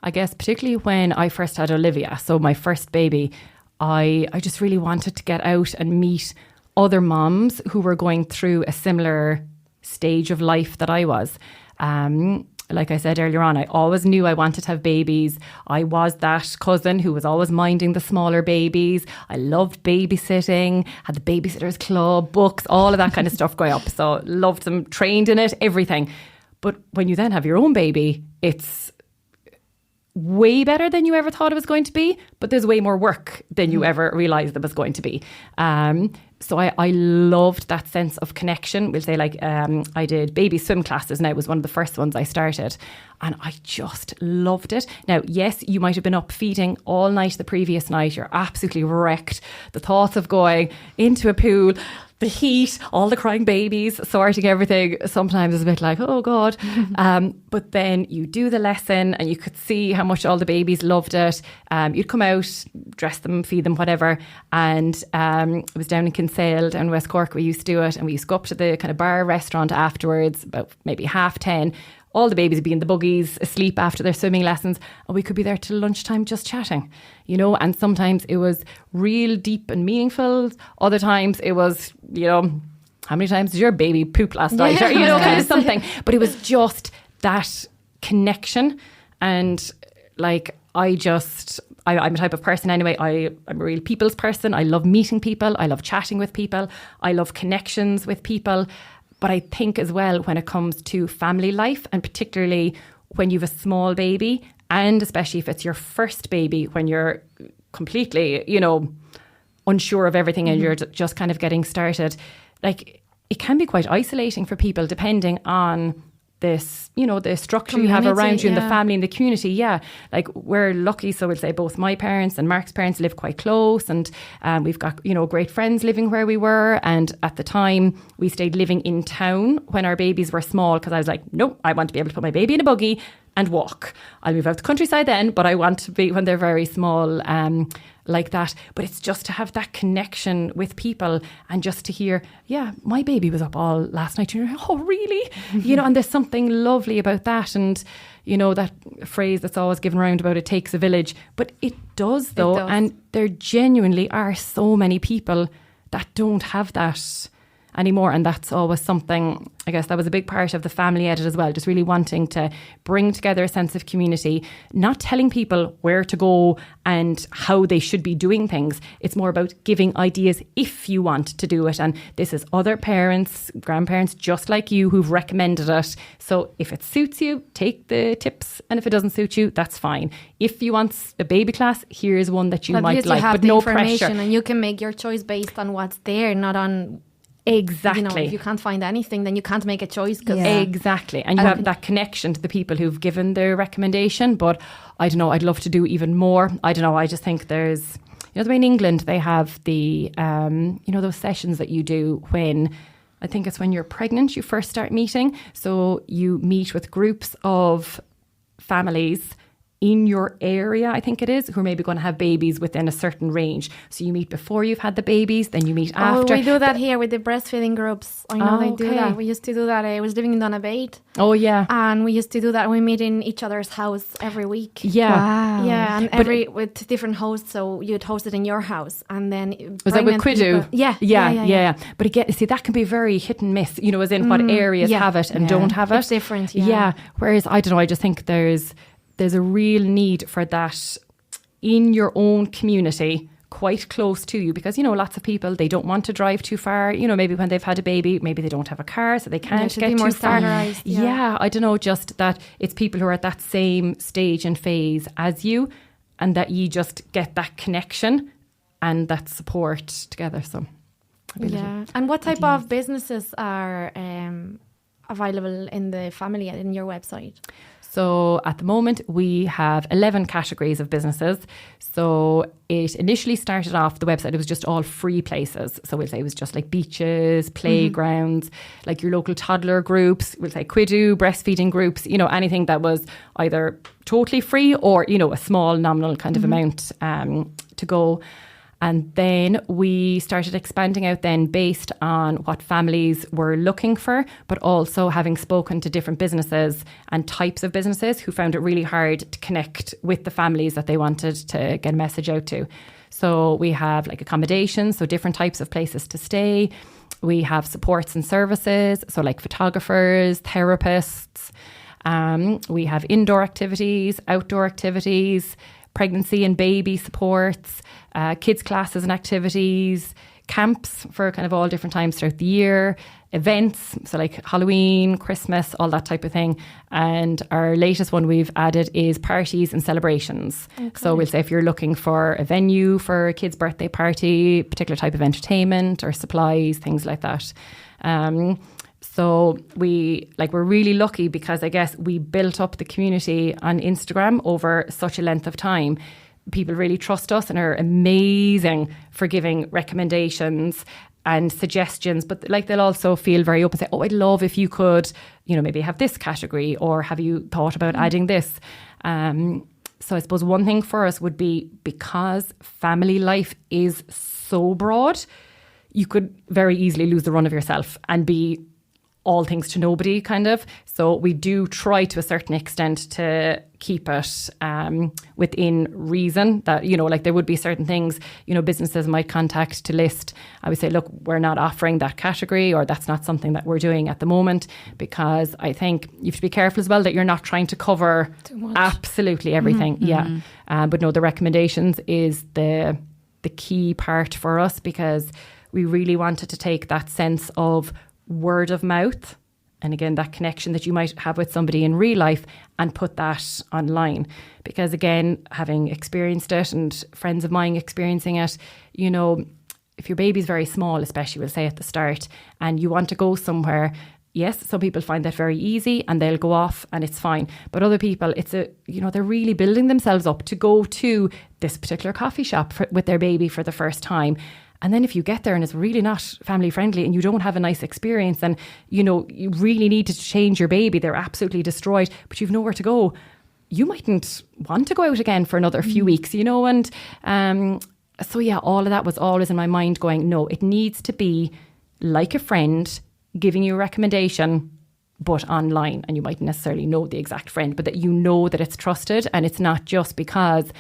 I guess particularly when I first had Olivia, so my first baby, I just really wanted to get out and meet other moms who were going through a similar stage of life that I was. Like I said earlier on, I always knew I wanted to have babies. I was that cousin who was always minding the smaller babies. I loved babysitting, had the babysitters club, books, all of that kind of stuff growing up. So loved them, trained in it, everything. But when you then have your own baby, it's way better than you ever thought it was going to be, but there's way more work than you ever realised it was going to be. So I loved that sense of connection. We'll say, like, I did baby swim classes, and it was one of the first ones I started, and I just loved it. Now, yes, you might have been up feeding all night the previous night. You're absolutely wrecked. The thoughts of going into a pool, the heat, all the crying babies, sorting everything, sometimes is a bit like, oh God. But then you do the lesson and you could see how much all the babies loved it. You'd come out, dress them, feed them, whatever. And it was down in Kinsale, down in West Cork, we used to do it. And we used to go up to the kind of bar restaurant afterwards, about maybe 10:30. All the babies would be in the buggies, asleep after their swimming lessons, and we could be there till lunchtime just chatting, you know. And sometimes it was real deep and meaningful. Other times it was, you know, how many times did your baby poop last night? Or, you know, kind of something. But it was just that connection. And like, I'm a type of person anyway. I'm a real people's person. I love meeting people. I love chatting with people. I love connections with people. But I think as well, when it comes to family life, and particularly when you have a small baby, and especially if it's your first baby, when you're completely, you know, unsure of everything and you're just kind of getting started, like, it can be quite isolating for people, depending on this, you know, the structure community, you have around you and the family and the community. Yeah, like, we're lucky. So we'll say both my parents and Mark's parents live quite close, and we've got, you know, great friends living where we were. And at the time we stayed living in town when our babies were small, because I was like, nope, I want to be able to put my baby in a buggy and walk. I'll move out the countryside then, but I want to be when they're very small, like that. But it's just to have that connection with people and just to hear, yeah, my baby was up all last night. You're like, oh, really? And there's something lovely about that. And, that phrase that's always given around about it takes a village. But it does, though. It does. And there genuinely are so many people that don't have that anymore. And that's always something, I guess that was a big part of the Family Edit as well, just really wanting to bring together a sense of community, not telling people where to go and how they should be doing things. It's more about giving ideas if you want to do it. And this is other parents, grandparents, just like you, who've recommended it. So if it suits you, take the tips. And if it doesn't suit you, that's fine. If you want a baby class, here's one that you might like, but no pressure. And you can make your choice based on what's there, not on... Exactly. If you can't find anything, then you can't make a choice. Exactly. And you have that connection to the people who've given their recommendation. But I don't know, I'd love to do even more. I don't know, I just think there's, the way in England they have the, those sessions that you do when, I think it's when you're pregnant, you first start meeting. So you meet with groups of families in your area, I think it is, who are maybe going to have babies within a certain range. So you meet before you've had the babies, then you meet after. Oh, we do that here with the breastfeeding groups. I know they do that. We used to do that. I was living in Donabate. Oh, yeah. And we used to do that. We meet in each other's house every week. Yeah. Wow. Yeah, and with different hosts. So you'd host it in your house. And then... Was that with Quidu? Yeah. But again, see, that can be very hit and miss, as in what areas have it and don't have it. It's different, Yeah. Whereas, I don't know, I just think there's a real need for that in your own community, quite close to you, because lots of people, they don't want to drive too far. Maybe when they've had a baby, maybe they don't have a car, so they can't get too far. Yeah, I don't know, just that it's people who are at that same stage and phase as you, and that you just get that connection and that support together. So and what type of businesses are available in the Family in your website? So at the moment, we have 11 categories of businesses. So it initially started off, the website, it was just all free places. So we'll say it was just like beaches, playgrounds, like your local toddler groups, we'll say Quidu, breastfeeding groups, anything that was either totally free or, a small nominal kind of amount to go. And then we started expanding out then based on what families were looking for, but also having spoken to different businesses and types of businesses who found it really hard to connect with the families that they wanted to get a message out to. So we have like accommodations, so different types of places to stay. We have supports and services, so like photographers, therapists. We have indoor activities, outdoor activities, pregnancy and baby supports, kids classes and activities, camps for kind of all different times throughout the year, events, so like Halloween, Christmas, all that type of thing. And our latest one we've added is parties and celebrations. Okay. So we'll say if you're looking for a venue for a kid's birthday party, particular type of entertainment or supplies, things like that. So we're really lucky because I guess we built up the community on Instagram over such a length of time. People really trust us and are amazing for giving recommendations and suggestions, but they'll also feel very open, say, oh, I'd love if you could, maybe have this category, or have you thought about adding this? So I suppose one thing for us would be, because family life is so broad, you could very easily lose the run of yourself and be all things to nobody, kind of. So we do try to a certain extent to keep it within reason, that, there would be certain things, businesses might contact to list. I would say, look, we're not offering that category, or that's not something that we're doing at the moment, because I think you have to be careful as well that you're not trying to cover absolutely everything. But no, the recommendations is the key part for us, because we really wanted to take that sense of word of mouth, and again that connection that you might have with somebody in real life, and put that online. Because again, having experienced it and friends of mine experiencing it, if your baby's very small, especially we'll say at the start, and you want to go somewhere, yes, some people find that very easy and they'll go off and it's fine. But other people, they're really building themselves up to go to this particular coffee shop with their baby for the first time. And then if you get there and it's really not family friendly and you don't have a nice experience and, you know, you really need to change your baby, they're absolutely destroyed, but you've nowhere to go, you mightn't want to go out again for another few weeks, you know. And so, yeah, all of that was always in my mind going, no, it needs to be like a friend giving you a recommendation, but online. And you mightn't necessarily know the exact friend, but that you know that it's trusted. And it's not just because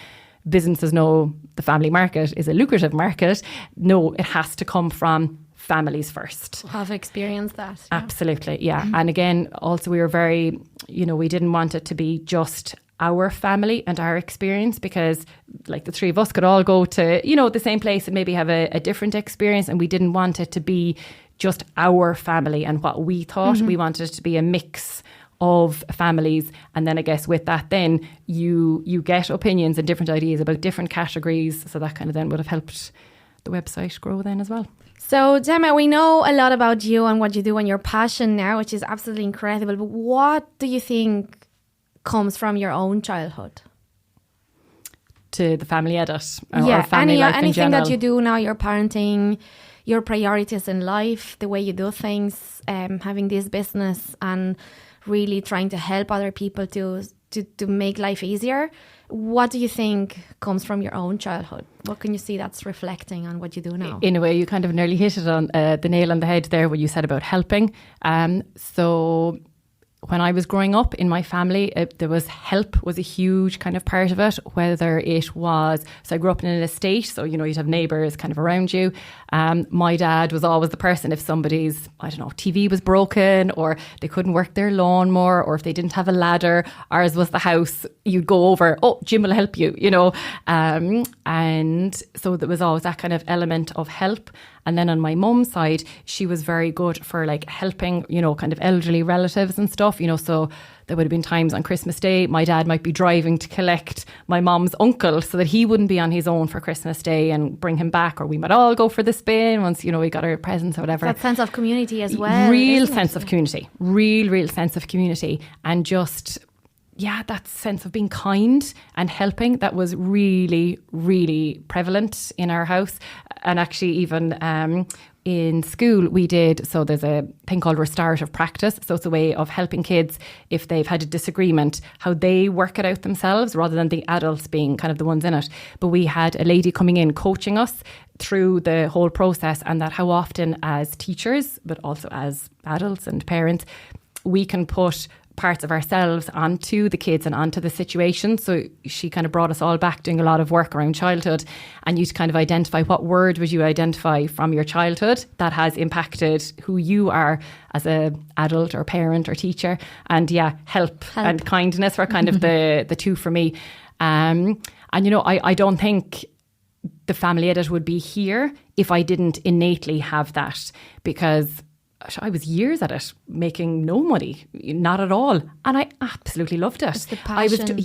businesses know the family market is a lucrative market. No, it has to come from families first. Have experienced that. Yeah. Absolutely, yeah. And again, also we were very, you know, we didn't want it to be just our family and our experience, because like the three of us could all go to, you know, the same place and maybe have a different experience, and we didn't want it to be just our family and what we thought. We wanted it to be a mix of families. And then I guess with that, then you get opinions and different ideas about different categories. So that kind of then would have helped the website grow then as well. So Gemma, we know a lot about you and what you do and your passion now, which is absolutely incredible. But what do you think comes from your own childhood? To the family edit or family life in anything general. that you do now, your parenting, your priorities in life, the way you do things, having this business and really trying to help other people to make life easier. What do you think comes from your own childhood? What can you see that's reflecting on what you do now? In a way, you kind of nearly hit it on the nail on the head there when you said about helping. So when I was growing up in my family, help was a huge kind of part of it, whether it was, so I grew up in an estate, so, you know, you'd have neighbours kind of around you. My dad was always the person, if somebody's, I don't know, TV was broken or they couldn't work their lawnmower or if they didn't have a ladder, ours was the house, you'd go over, oh, Jim will help you, you know. And so there was always that kind of element of help. And then on my mum's side, she was very good for like helping, you know, kind of elderly relatives and stuff, you know. So there would have been times on Christmas Day, my dad might be driving to collect my mum's uncle so that he wouldn't be on his own for Christmas Day and bring him back, or we might all go for the spin once, you know, we got our presents or whatever. That sense of community as well. Real sense of community, real sense of community. And just, yeah, that sense of being kind and helping, that was really, really prevalent in our house. And actually even in school we did, so there's a thing called restorative practice. So it's a way of helping kids if they've had a disagreement, how they work it out themselves rather than the adults being kind of the ones in it. But we had a lady coming in coaching us through the whole process, and that how often as teachers, but also as adults and parents, we can put parts of ourselves onto the kids and onto the situation. So she kind of brought us all back doing a lot of work around childhood, and you to kind of identify what word would you identify from your childhood that has impacted who you are as a adult or parent or teacher. And yeah, help. And kindness were kind of the two for me. And you know, I don't think the family edit would be here if I didn't innately have that, because I was years at it, making no money, not at all. And I absolutely loved it. It's the passion.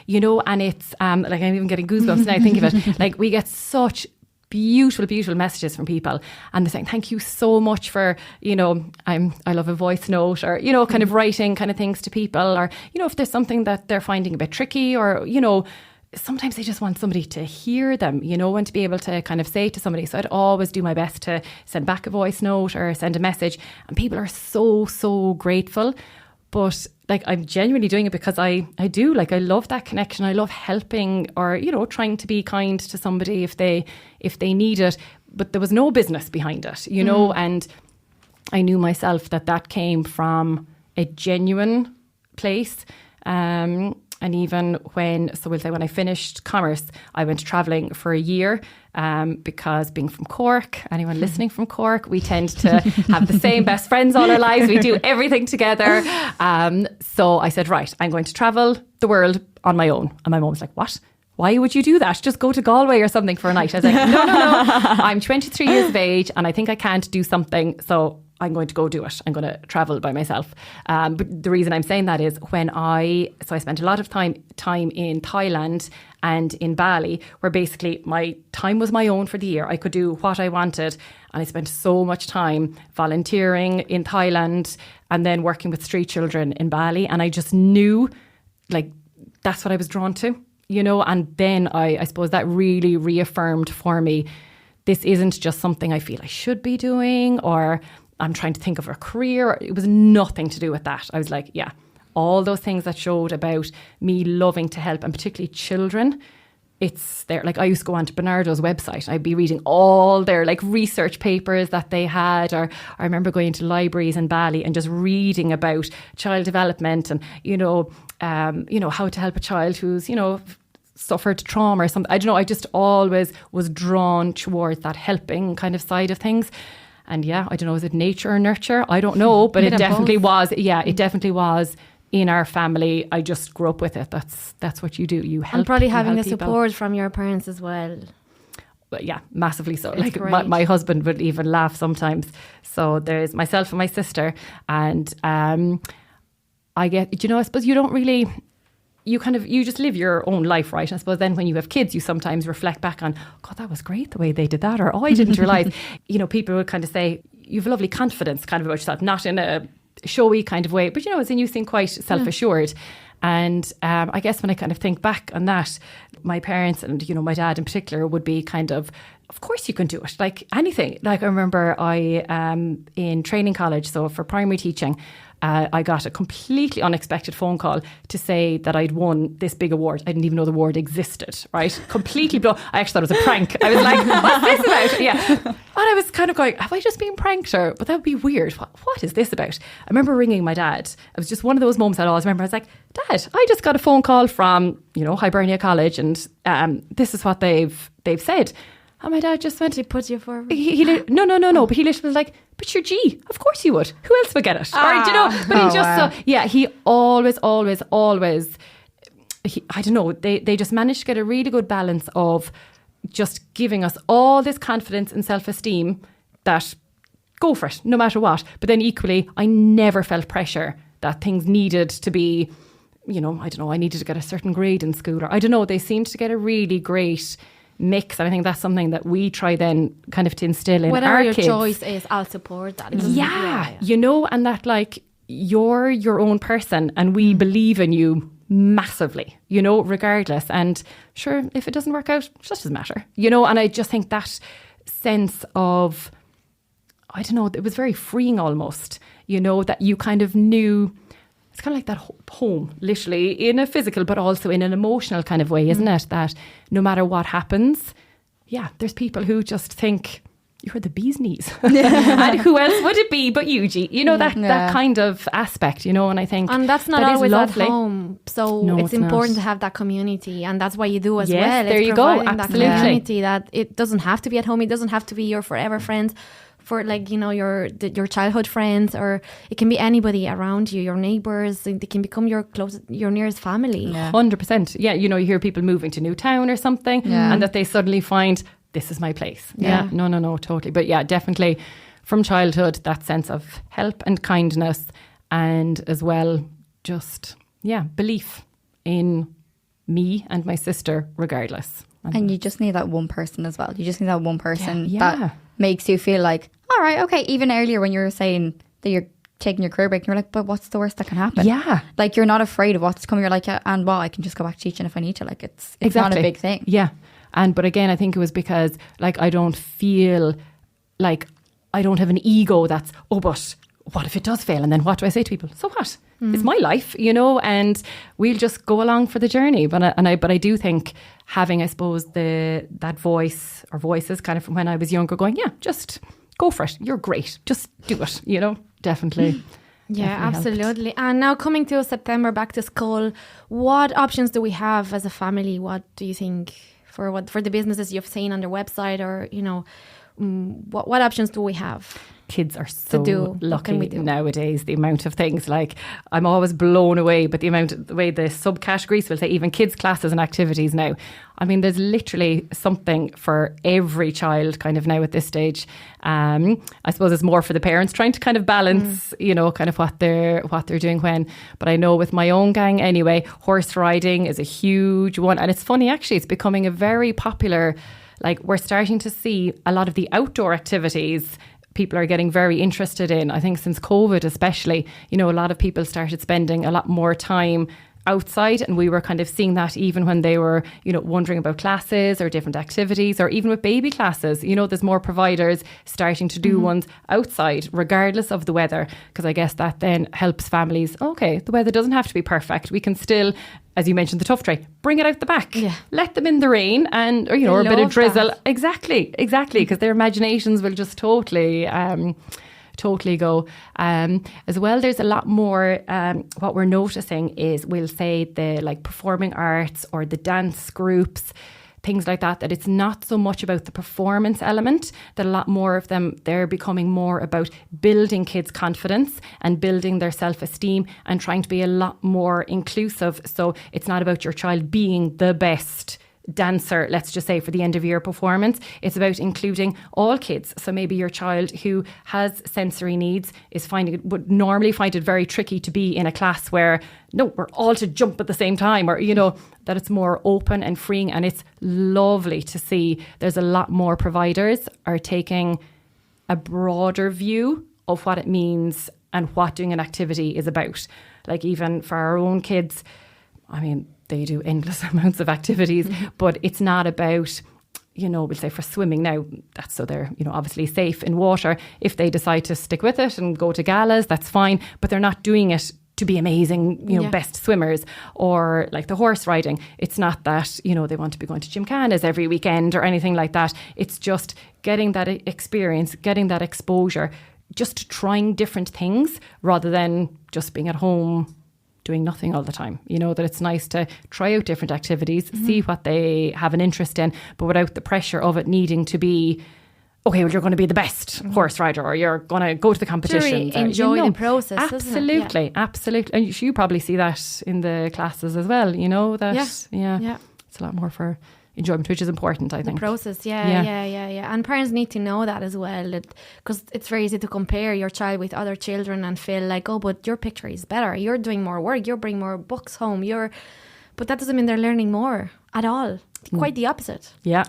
You know, and it's like I'm even getting goosebumps now thinking of it. Like we get such beautiful messages from people, and they're saying, thank you so much for, you know, I love a voice note, or, you know, kind of writing kind of things to people, or, you know, if there's something that they're finding a bit tricky, or, you know, sometimes they just want somebody to hear them, you know, and to be able to kind of say to somebody. So I'd always do my best to send back a voice note or send a message, and people are so grateful. But like, I'm genuinely doing it because I do, like, I love that connection. I love helping, or, you know, trying to be kind to somebody if they need it. But there was no business behind it, you know, and I knew myself that came from a genuine place. And even when I finished commerce, I went travelling for a year, because being from Cork, anyone listening from Cork, we tend to have the same best friends all our lives. We do everything together. So I said, right, I'm going to travel the world on my own. And my mum was like, what? Why would you do that? Just go to Galway or something for a night. I was like, no. I'm 23 years of age and I think I can't do something. So I'm going to go do it. I'm going to travel by myself. But the reason I'm saying that is I spent a lot of time in Thailand and in Bali, where basically my time was my own for the year. I could do what I wanted. And I spent so much time volunteering in Thailand and then working with street children in Bali. And I just knew, like, that's what I was drawn to, you know. And then I suppose that really reaffirmed for me this isn't just something I feel I should be doing, or I'm trying to think of a career. It was nothing to do with that. I was like, yeah, all those things that showed about me loving to help, and particularly children. It's there. Like, I used to go onto Bernardo's website. I'd be reading all their like research papers that they had, or I remember going into libraries in Bali and just reading about child development and, how to help a child who's, suffered trauma or something. I don't know. I just always was drawn towards that helping kind of side of things. And yeah, I don't know, is it nature or nurture? I don't know, but it definitely was. Yeah, it definitely was. In our family, I just grew up with it. That's what you do. You help. And probably having the people. Support from your parents as well. But yeah, massively so. It's like my husband would even laugh sometimes. So there's myself and my sister, and I get, I suppose you don't really, you just live your own life, right? I suppose then when you have kids, you sometimes reflect back on, God, that was great the way they did that, or I didn't realise. People would kind of say, you have a lovely confidence kind of about yourself, not in a showy kind of way, but as in you seem quite self-assured. And I guess when I kind of think back on that, my parents and my dad in particular would be kind of course you can do it, like anything. Like I remember in training college, so for primary teaching, I got a completely unexpected phone call to say that I'd won this big award. I didn't even know the award existed, right? Completely blown. I actually thought it was a prank. I was like, what's this about? Yeah. And I was kind of going, have I just been pranked? But that would be weird. What is this about? I remember ringing my dad. It was just one of those moments I always remember. I was like, Dad, I just got a phone call from, Hibernia College, and this is what they've said. And my dad just went, he put you forward. No. But he literally was like, but you're G. Of course you would. Who else would get it? But he just, he always, I don't know, they just managed to get a really good balance of just giving us all this confidence and self-esteem that go for it, no matter what. But then equally, I never felt pressure that things needed to be, I don't know, I needed to get a certain grade in school, or I don't know, they seemed to get a really great mix. And I think that's something that we try then kind of to instill in whatever our your kids. Choice is, I'll support that. Yeah, and that like you're your own person and we believe in you massively, regardless. And sure, if it doesn't work out, it just doesn't matter, and I just think that sense of, I don't know, it was very freeing almost, that you kind of knew. It's kind of like that home, literally, in a physical, but also in an emotional kind of way, isn't it? That no matter what happens, there's people who just think, you're the bee's knees. And who else would it be but you, G? That kind of aspect, and I think and that's not that always lovely. At home. So no, it's important to have that community, and that's what you do as yes, well. There it's you go, that absolutely. community that it doesn't have to be at home. It doesn't have to be your forever friends. For like, your childhood friends, or it can be anybody around you, your neighbours. They can become your nearest family. 100%. Yeah, you hear people moving to new town or something, and that they suddenly find, this is my place. Yeah. No, totally. But yeah, definitely from childhood, that sense of help and kindness, and as well, just, belief in me and my sister regardless. And you just need that one person as well. You just need that one person that makes you feel like, all right, okay. Even earlier when you were saying that you're taking your career break, you're like, but what's the worst that can happen? Yeah. Like, you're not afraid of what's coming. You're like, and I can just go back teaching if I need to. Like, it's not a big thing. Yeah. But again, I think it was because like, I don't feel like I don't have an ego that's, but what if it does fail? And then what do I say to people? So what? It's my life, and we'll just go along for the journey. But I do think having, I suppose, that voice or voices kind of from when I was younger going, just go for it. You're great. Just do it, definitely. Yeah, definitely absolutely. helped. And now coming to September, back to school, what options do we have as a family? What do you think for the businesses you've seen on their website, or, what options do we have? Kids are so lucky nowadays, the amount of things, like I'm always blown away but the way the subcategories will say even kids classes and activities now. I mean, there's literally something for every child kind of now at this stage. I suppose it's more for the parents trying to kind of balance, kind of what they're doing when. But I know with my own gang anyway, horse riding is a huge one. And it's funny, actually, it's becoming a very popular, like we're starting to see a lot of the outdoor activities people are getting very interested in. I think since COVID especially, a lot of people started spending a lot more time outside, and we were kind of seeing that even when they were, wondering about classes or different activities, or even with baby classes, there's more providers starting to do ones outside regardless of the weather, because I guess that then helps families. Okay, the weather doesn't have to be perfect, we can still, as you mentioned, the tough tray, bring it out the back, let them in the rain and or a bit of drizzle. That. Exactly, because their imaginations will just totally go. As well, there's a lot more, what we're noticing is, we'll say the like performing arts or the dance groups, things like that it's not so much about the performance element, that a lot more of them, they're becoming more about building kids' confidence and building their self-esteem and trying to be a lot more inclusive. So it's not about your child being the best dancer, let's just say, for the end of year performance. It's about including all kids. So maybe your child who has sensory needs would normally find it very tricky to be in a class where we're all to jump at the same time, or that it's more open and freeing. And it's lovely to see there's a lot more providers are taking a broader view of what it means and what doing an activity is about. Like even for our own kids, I mean, they do endless amounts of activities, but it's not about, we'll say for swimming now, that's so they're, obviously safe in water. If they decide to stick with it and go to galas, that's fine, but they're not doing it to be amazing, best swimmers. Or like the horse riding, it's not that, they want to be going to gymkhanas every weekend or anything like that. It's just getting that experience, getting that exposure, just trying different things rather than just being at home doing nothing all the time. That it's nice to try out different activities, see what they have an interest in, but without the pressure of it needing to be, okay, well, you're going to be the best horse rider, or you're going to go to the competition. To really enjoy the process, absolutely, isn't it? absolutely. And you probably see that in the classes as well, that, it's a lot more for enjoyment, which is important, I think. The process, yeah. And parents need to know that as well, because it's very easy to compare your child with other children and feel like, oh, but your picture is better, you're doing more work, you're bringing more books home, but that doesn't mean they're learning more at all. Quite the opposite. Yeah.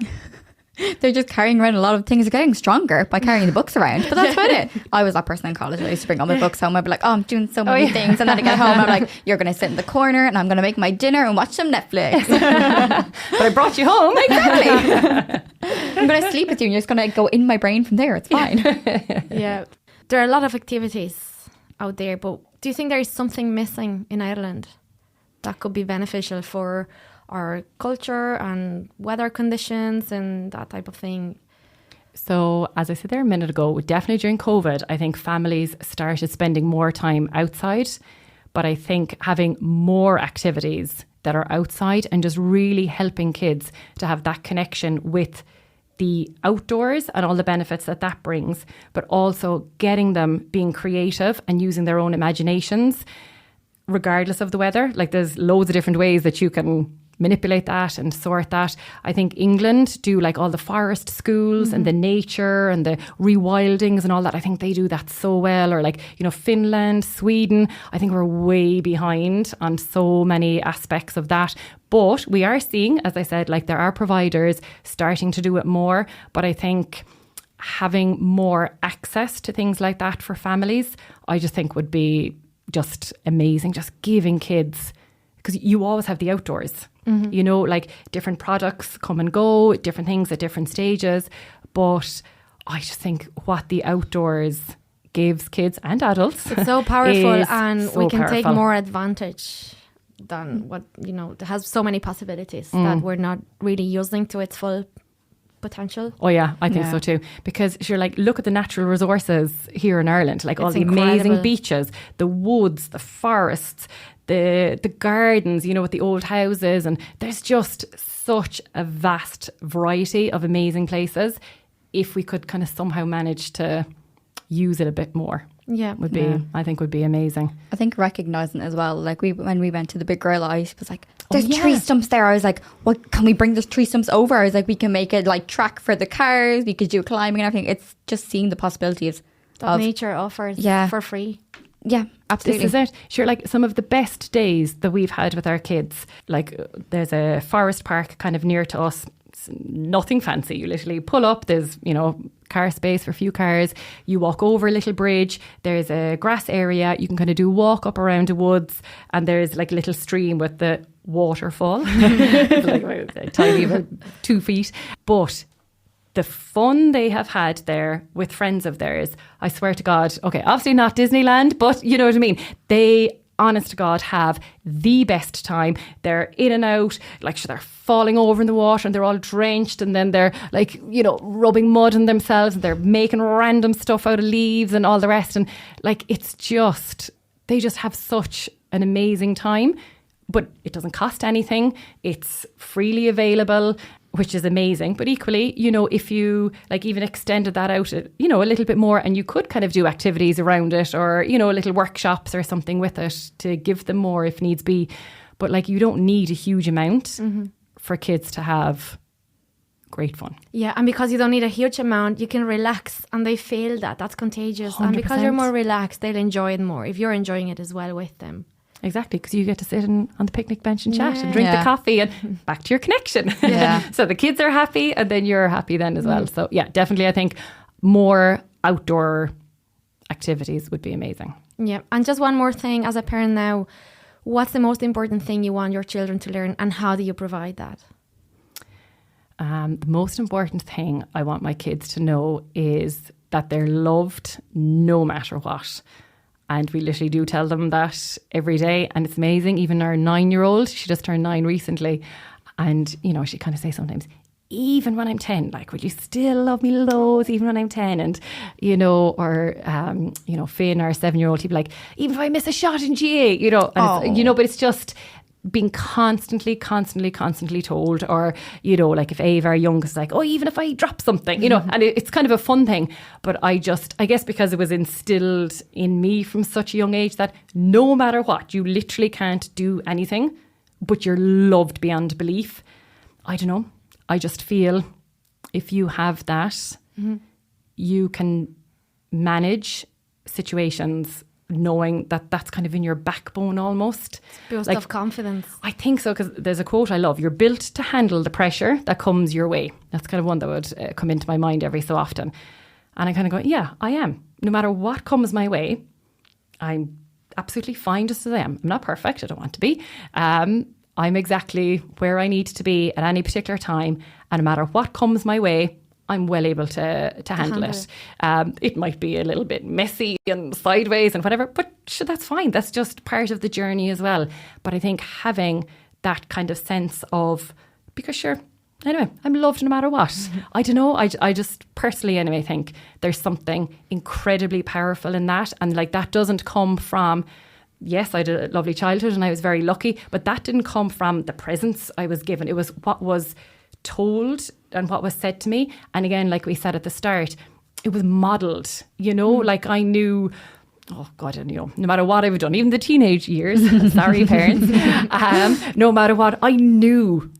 They're just carrying around a lot of things. They're getting stronger by carrying the books around. But that's about it. I was that person in college. I used to bring all my books home. I'd be like, I'm doing so many things. And then I get home, I'm like, you're going to sit in the corner and I'm going to make my dinner and watch some Netflix. But I brought you home. Exactly. I'm going to sleep with you and you're just going to go in my brain from there. It's fine. Yeah. There are a lot of activities out there, but do you think there is something missing in Ireland that could be beneficial for our culture and weather conditions and that type of thing? So, as I said there a minute ago, definitely during COVID, I think families started spending more time outside. But I think having more activities that are outside and just really helping kids to have that connection with the outdoors and all the benefits that brings, but also getting them being creative and using their own imaginations, regardless of the weather. Like there's loads of different ways that you can manipulate that and sort that. I think England do like all the forest schools and the nature and the rewildings and all that. I think they do that so well. Or like, Finland, Sweden, I think we're way behind on so many aspects of that. But we are seeing, as I said, like there are providers starting to do it more. But I think having more access to things like that for families, I just think would be just amazing. Just giving kids, because you always have the outdoors. Like different products come and go, different things at different stages. But I just think what the outdoors gives kids and adults, it's so powerful, and so we can powerful. take more advantage than what, it has so many possibilities that we're not really using to its full potential. Oh yeah, I think so too. Because you're like, look at the natural resources here in Ireland, like all the amazing beaches, the woods, the forests, the gardens, with the old houses, and there's just such a vast variety of amazing places. If we could kind of somehow manage to use it a bit more, I think would be amazing. I think recognising as well, like when we went to the Big Girl Ice, was like, there's tree stumps there. I was like, what, can we bring those tree stumps over? I was like, we can make it like track for the cars, we could do climbing and everything. It's just seeing the possibilities that nature offers for free. Yeah, absolutely. This is it. Sure, like some of the best days that we've had with our kids, like there's a forest park kind of near to us. It's nothing fancy. You literally pull up, there's, car space for a few cars. You walk over a little bridge. There's a grass area. You can kind of do walk up around the woods, and there's like a little stream with the waterfall, like tiny, about 2 feet. But the fun they have had there with friends of theirs, I swear to God, okay, obviously not Disneyland, but you know what I mean? They, honest to God, have the best time. They're in and out, like they're falling over in the water and they're all drenched, and then they're like, you know, rubbing mud on themselves, and they're making random stuff out of leaves and all the rest. And like, it's just, they just have such an amazing time, but it doesn't cost anything. It's freely available, which is amazing. But equally, you know, if you like even extended that out, you know, a little bit more, and you could kind of do activities around it, or, you know, little workshops or something with it to give them more if needs be. But like, you don't need a huge amount for kids to have great fun. Yeah, and because you don't need a huge amount, you can relax, and they feel that. That's contagious. 100%. And because you're more relaxed, they'll enjoy it more if you're enjoying it as well with them. Exactly, because you get to sit on the picnic bench and chat and drink the coffee, and back to your connection. Yeah. So the kids are happy, and then you're happy then as well. So yeah, definitely I think more outdoor activities would be amazing. Yeah, and just one more thing, as a parent now, what's the most important thing you want your children to learn, and how do you provide that? The most important thing I want my kids to know is that they're loved no matter what. And we literally do tell them that every day. And it's amazing. Even our 9-year-old, she just turned 9 recently. And, you know, she kind of says sometimes, even when I'm 10, like, will you still love me loads even when I'm 10? And, you know, or, you know, Finn, our 7-year-old, he'd be like, even if I miss a shot in GA, you know, and it's, you know, but it's just being constantly told. Or, you know, like if Ava, our youngest, is like, oh, even if I drop something, you know, and it's kind of a fun thing. But I guess because it was instilled in me from such a young age that no matter what, you literally can't do anything, but you're loved beyond belief. I don't know. I just feel if you have that, you can manage situations knowing that that's kind of in your backbone almost. Boost like, of confidence. I think so, because there's a quote I love: you're built to handle the pressure that comes your way. That's kind of one that would come into my mind every so often. And I kind of go, yeah, I am. No matter what comes my way, I'm absolutely fine just as I am. I'm not perfect. I don't want to be. I'm exactly where I need to be at any particular time. And no matter what comes my way, I'm well able to handle it. It might be a little bit messy and sideways and whatever, but sure, that's fine. That's just part of the journey as well. But I think having that kind of sense of, because sure, anyway, I'm loved no matter what. I don't know. I just personally anyway think there's something incredibly powerful in that. And like, that doesn't come from, yes, I had a lovely childhood and I was very lucky, but that didn't come from the presents I was given. It was what was told and what was said to me. And again, like we said at the start, it was modelled, you know, like I knew, oh God, and you know, no matter what I've done, even the teenage years, sorry parents, no matter what, I knew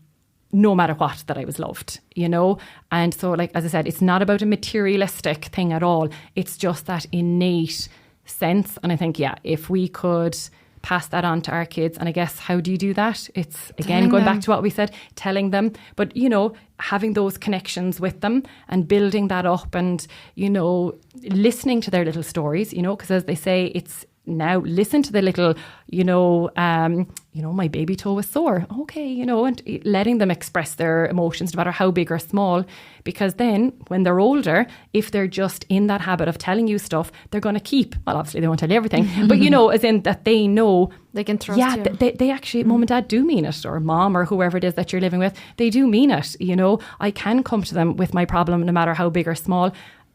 no matter what that I was loved, you know. And so like, as I said, it's not about a materialistic thing at all. It's just that innate sense. And I think, yeah, if we could pass that on to our kids. And I guess, how do you do that? It's, again, going back to what we said, telling them, but, you know, having those connections with them and building that up and, you know, listening to their little stories, you know, because as they say, it's now listen to the little, you know, my baby toe was sore. Okay, you know, and letting them express their emotions, no matter how big or small, because then when they're older, if they're just in that habit of telling you stuff, they're going to keep, well, obviously they won't tell you everything, but, you know, as in that they know they can trust you. They actually, mum and dad do mean it, or mom or whoever it is that you're living with, they do mean it. You know, I can come to them with my problem, no matter how big or small.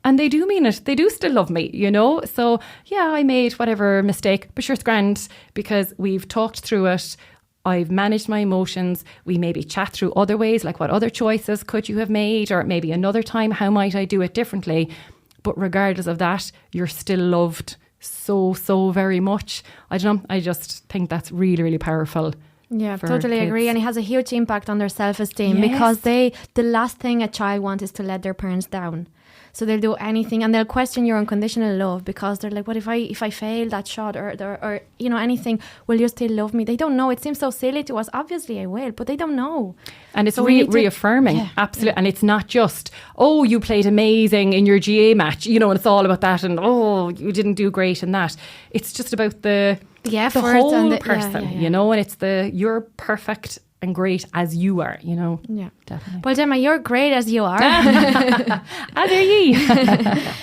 And they do mean it. They do still love me, you know. So, yeah, I made whatever mistake, but sure, it's grand because we've talked through it. I've managed my emotions. We maybe chat through other ways, like what other choices could you have made? Or maybe another time, how might I do it differently? But regardless of that, you're still loved so very much. I don't know. I just think that's really, really powerful Yeah, for totally kids. agree. And it has a huge impact on their self-esteem Yes. because the last thing a child wants is to let their parents down. So they'll do anything, and they'll question your unconditional love because they're like, what if I fail that shot or you know, anything, will you still love me? They don't know. It seems so silly to us. Obviously I will, but they don't know. And it's So we need to- reaffirming. Yeah, Absolutely. And it's not just, oh, you played amazing in your GA match, you know, and it's all about that, and oh, you didn't do great in that. It's just about the effort whole and the- person, yeah. you know, and it's you're perfect and great as you are, you know. Yeah. Definitely. Well, Gemma, you're great as you are. Are there ye?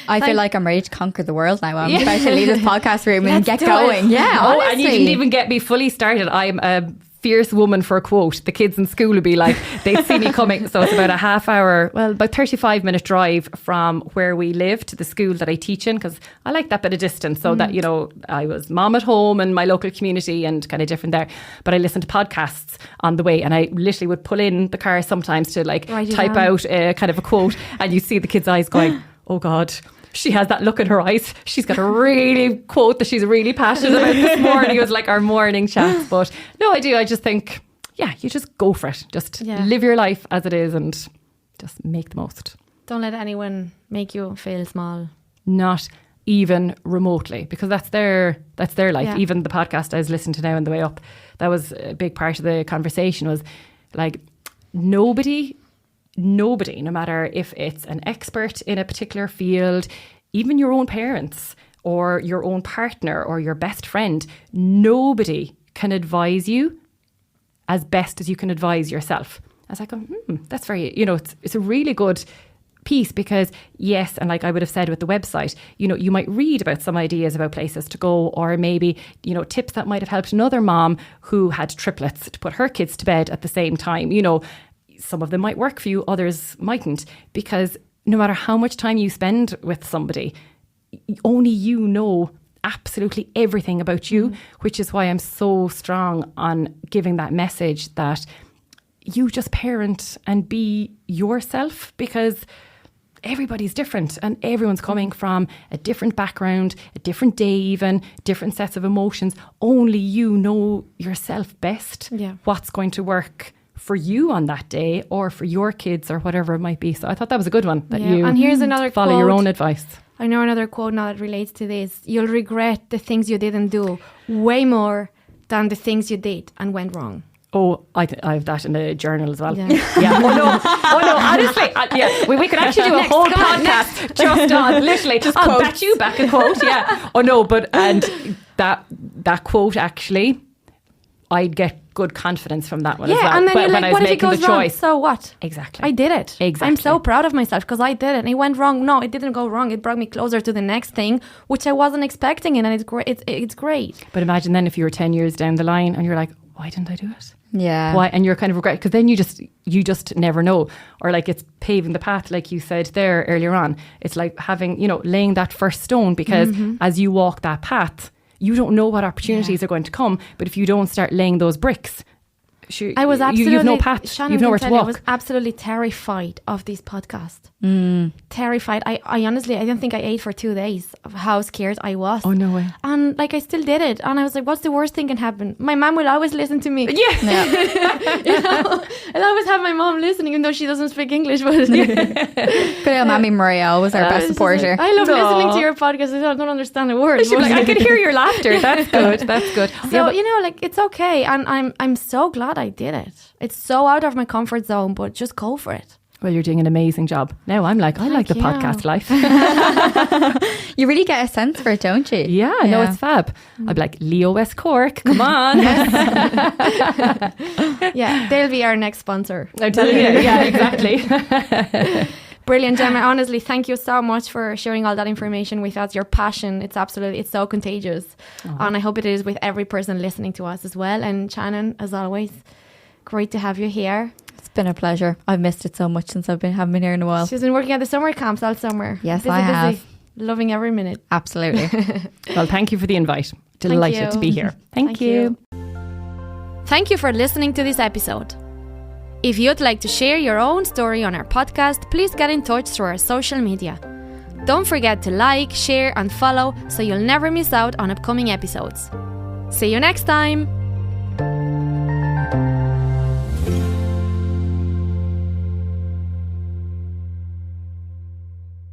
I feel like I'm ready to conquer the world now. I'm about to leave this podcast room and Let's get do going. it. Yeah, Oh, honestly. and you didn't even get me fully started. I'm a fierce woman for a quote. The kids in school would be like, they'd see me coming. So it's about a half hour, well, about 35-minute drive from where we live to the school that I teach in, because I like that bit of distance. So that, you know, I was mom at home in my local community and kind of different there. But I listened to podcasts on the way, and I literally would pull in the car sometimes to like Write it type down. out a kind of a quote, and you see the kids' eyes going, oh God. She has that look in her eyes. She's got a really quote that she's really passionate about this morning. It was like our morning chats. But no, I do. I just think, yeah, you just go for it. Just live your life as it is and just make the most. Don't let anyone make you feel small. Not even remotely, because that's their life. Yeah. Even the podcast I was listening to now on the way up, that was a big part of the conversation, was like nobody, no matter if it's an expert in a particular field, even your own parents or your own partner or your best friend, nobody can advise you as best as you can advise yourself. I was like, that's very, you know, it's a really good piece, because yes, and like I would have said with the website, you know, you might read about some ideas about places to go, or maybe, you know, tips that might have helped another mom who had triplets to put her kids to bed at the same time. You know, some of them might work for you, others mightn't, because no matter how much time you spend with somebody, only you know absolutely everything about you, which is why I'm so strong on giving that message that you just parent and be yourself, because everybody's different and everyone's coming from a different background, a different day even, different sets of emotions. Only you know yourself best, what's going to work for you on that day or for your kids or whatever it might be. So I thought that was a good one, that you and here's another follow quote. your own advice. I know another quote now that relates to this. You'll regret the things you didn't do way more than the things you did and went wrong. Oh, I have that in a journal as well. Yeah. Yeah. Oh no, honestly. Yeah. We could actually do a whole podcast just on, literally, I'll bet you back a quote. Yeah. Oh no, but, and that quote actually, I'd get good confidence from that one as well. And then when you're I like, was what if it making goes the wrong? choice. So what? Exactly. I did it. Exactly. I'm so proud of myself because I did it. And it went wrong. No, it didn't go wrong. It brought me closer to the next thing, which I wasn't expecting. And it's great. It's great. But imagine then if you were 10 years down the line and you're like, why didn't I do it? Yeah. Why? And you're kind of regret, because then you just never know. Or like it's paving the path, like you said there earlier on. It's like having, you know, laying that first stone, because as you walk that path, you don't know what opportunities are going to come. But if you don't start laying those bricks, I was absolutely, you've no path. Shannon You've nowhere can to tell you, walk. I was absolutely terrified of this podcast. Terrified. I honestly, I don't think I ate for 2 days of how scared I was. Oh, no way. And like I still did it. And I was like, what's the worst thing can happen? My mom will always listen to me. Yeah. You know? I'll always have my mom listening, even though she doesn't speak English. But Good old Mammy Maria, always our best supporter. I love listening to your podcast. I don't understand a word. She'd be like, I can hear your laughter. That's good. That's good. So, you know, like, it's okay. And I'm so glad I did it. It's so out of my comfort zone, but just go for it. Well, you're doing an amazing job. Now I'm like, I like the you. podcast life. You really get a sense for it, don't you? Yeah, I know, it's fab. I'd be like, Leo West Cork, come on. Yeah, they'll be our next sponsor. I'm telling you. Yeah, exactly. Brilliant, Gemma. Honestly, thank you so much for sharing all that information with us. Your passion, it's so contagious. And I hope it is with every person listening to us as well. And Shannon, as always, great to have you here. It's been a pleasure. I've missed it so much since haven't been here in a while. She's been working at the summer camps all summer. Yes, busy, I have. Busy. Loving every minute. Absolutely. Well, thank you for the invite. Delighted to be here. Thank you. Thank you for listening to this episode. If you'd like to share your own story on our podcast, please get in touch through our social media. Don't forget to like, share and follow so you'll never miss out on upcoming episodes. See you next time!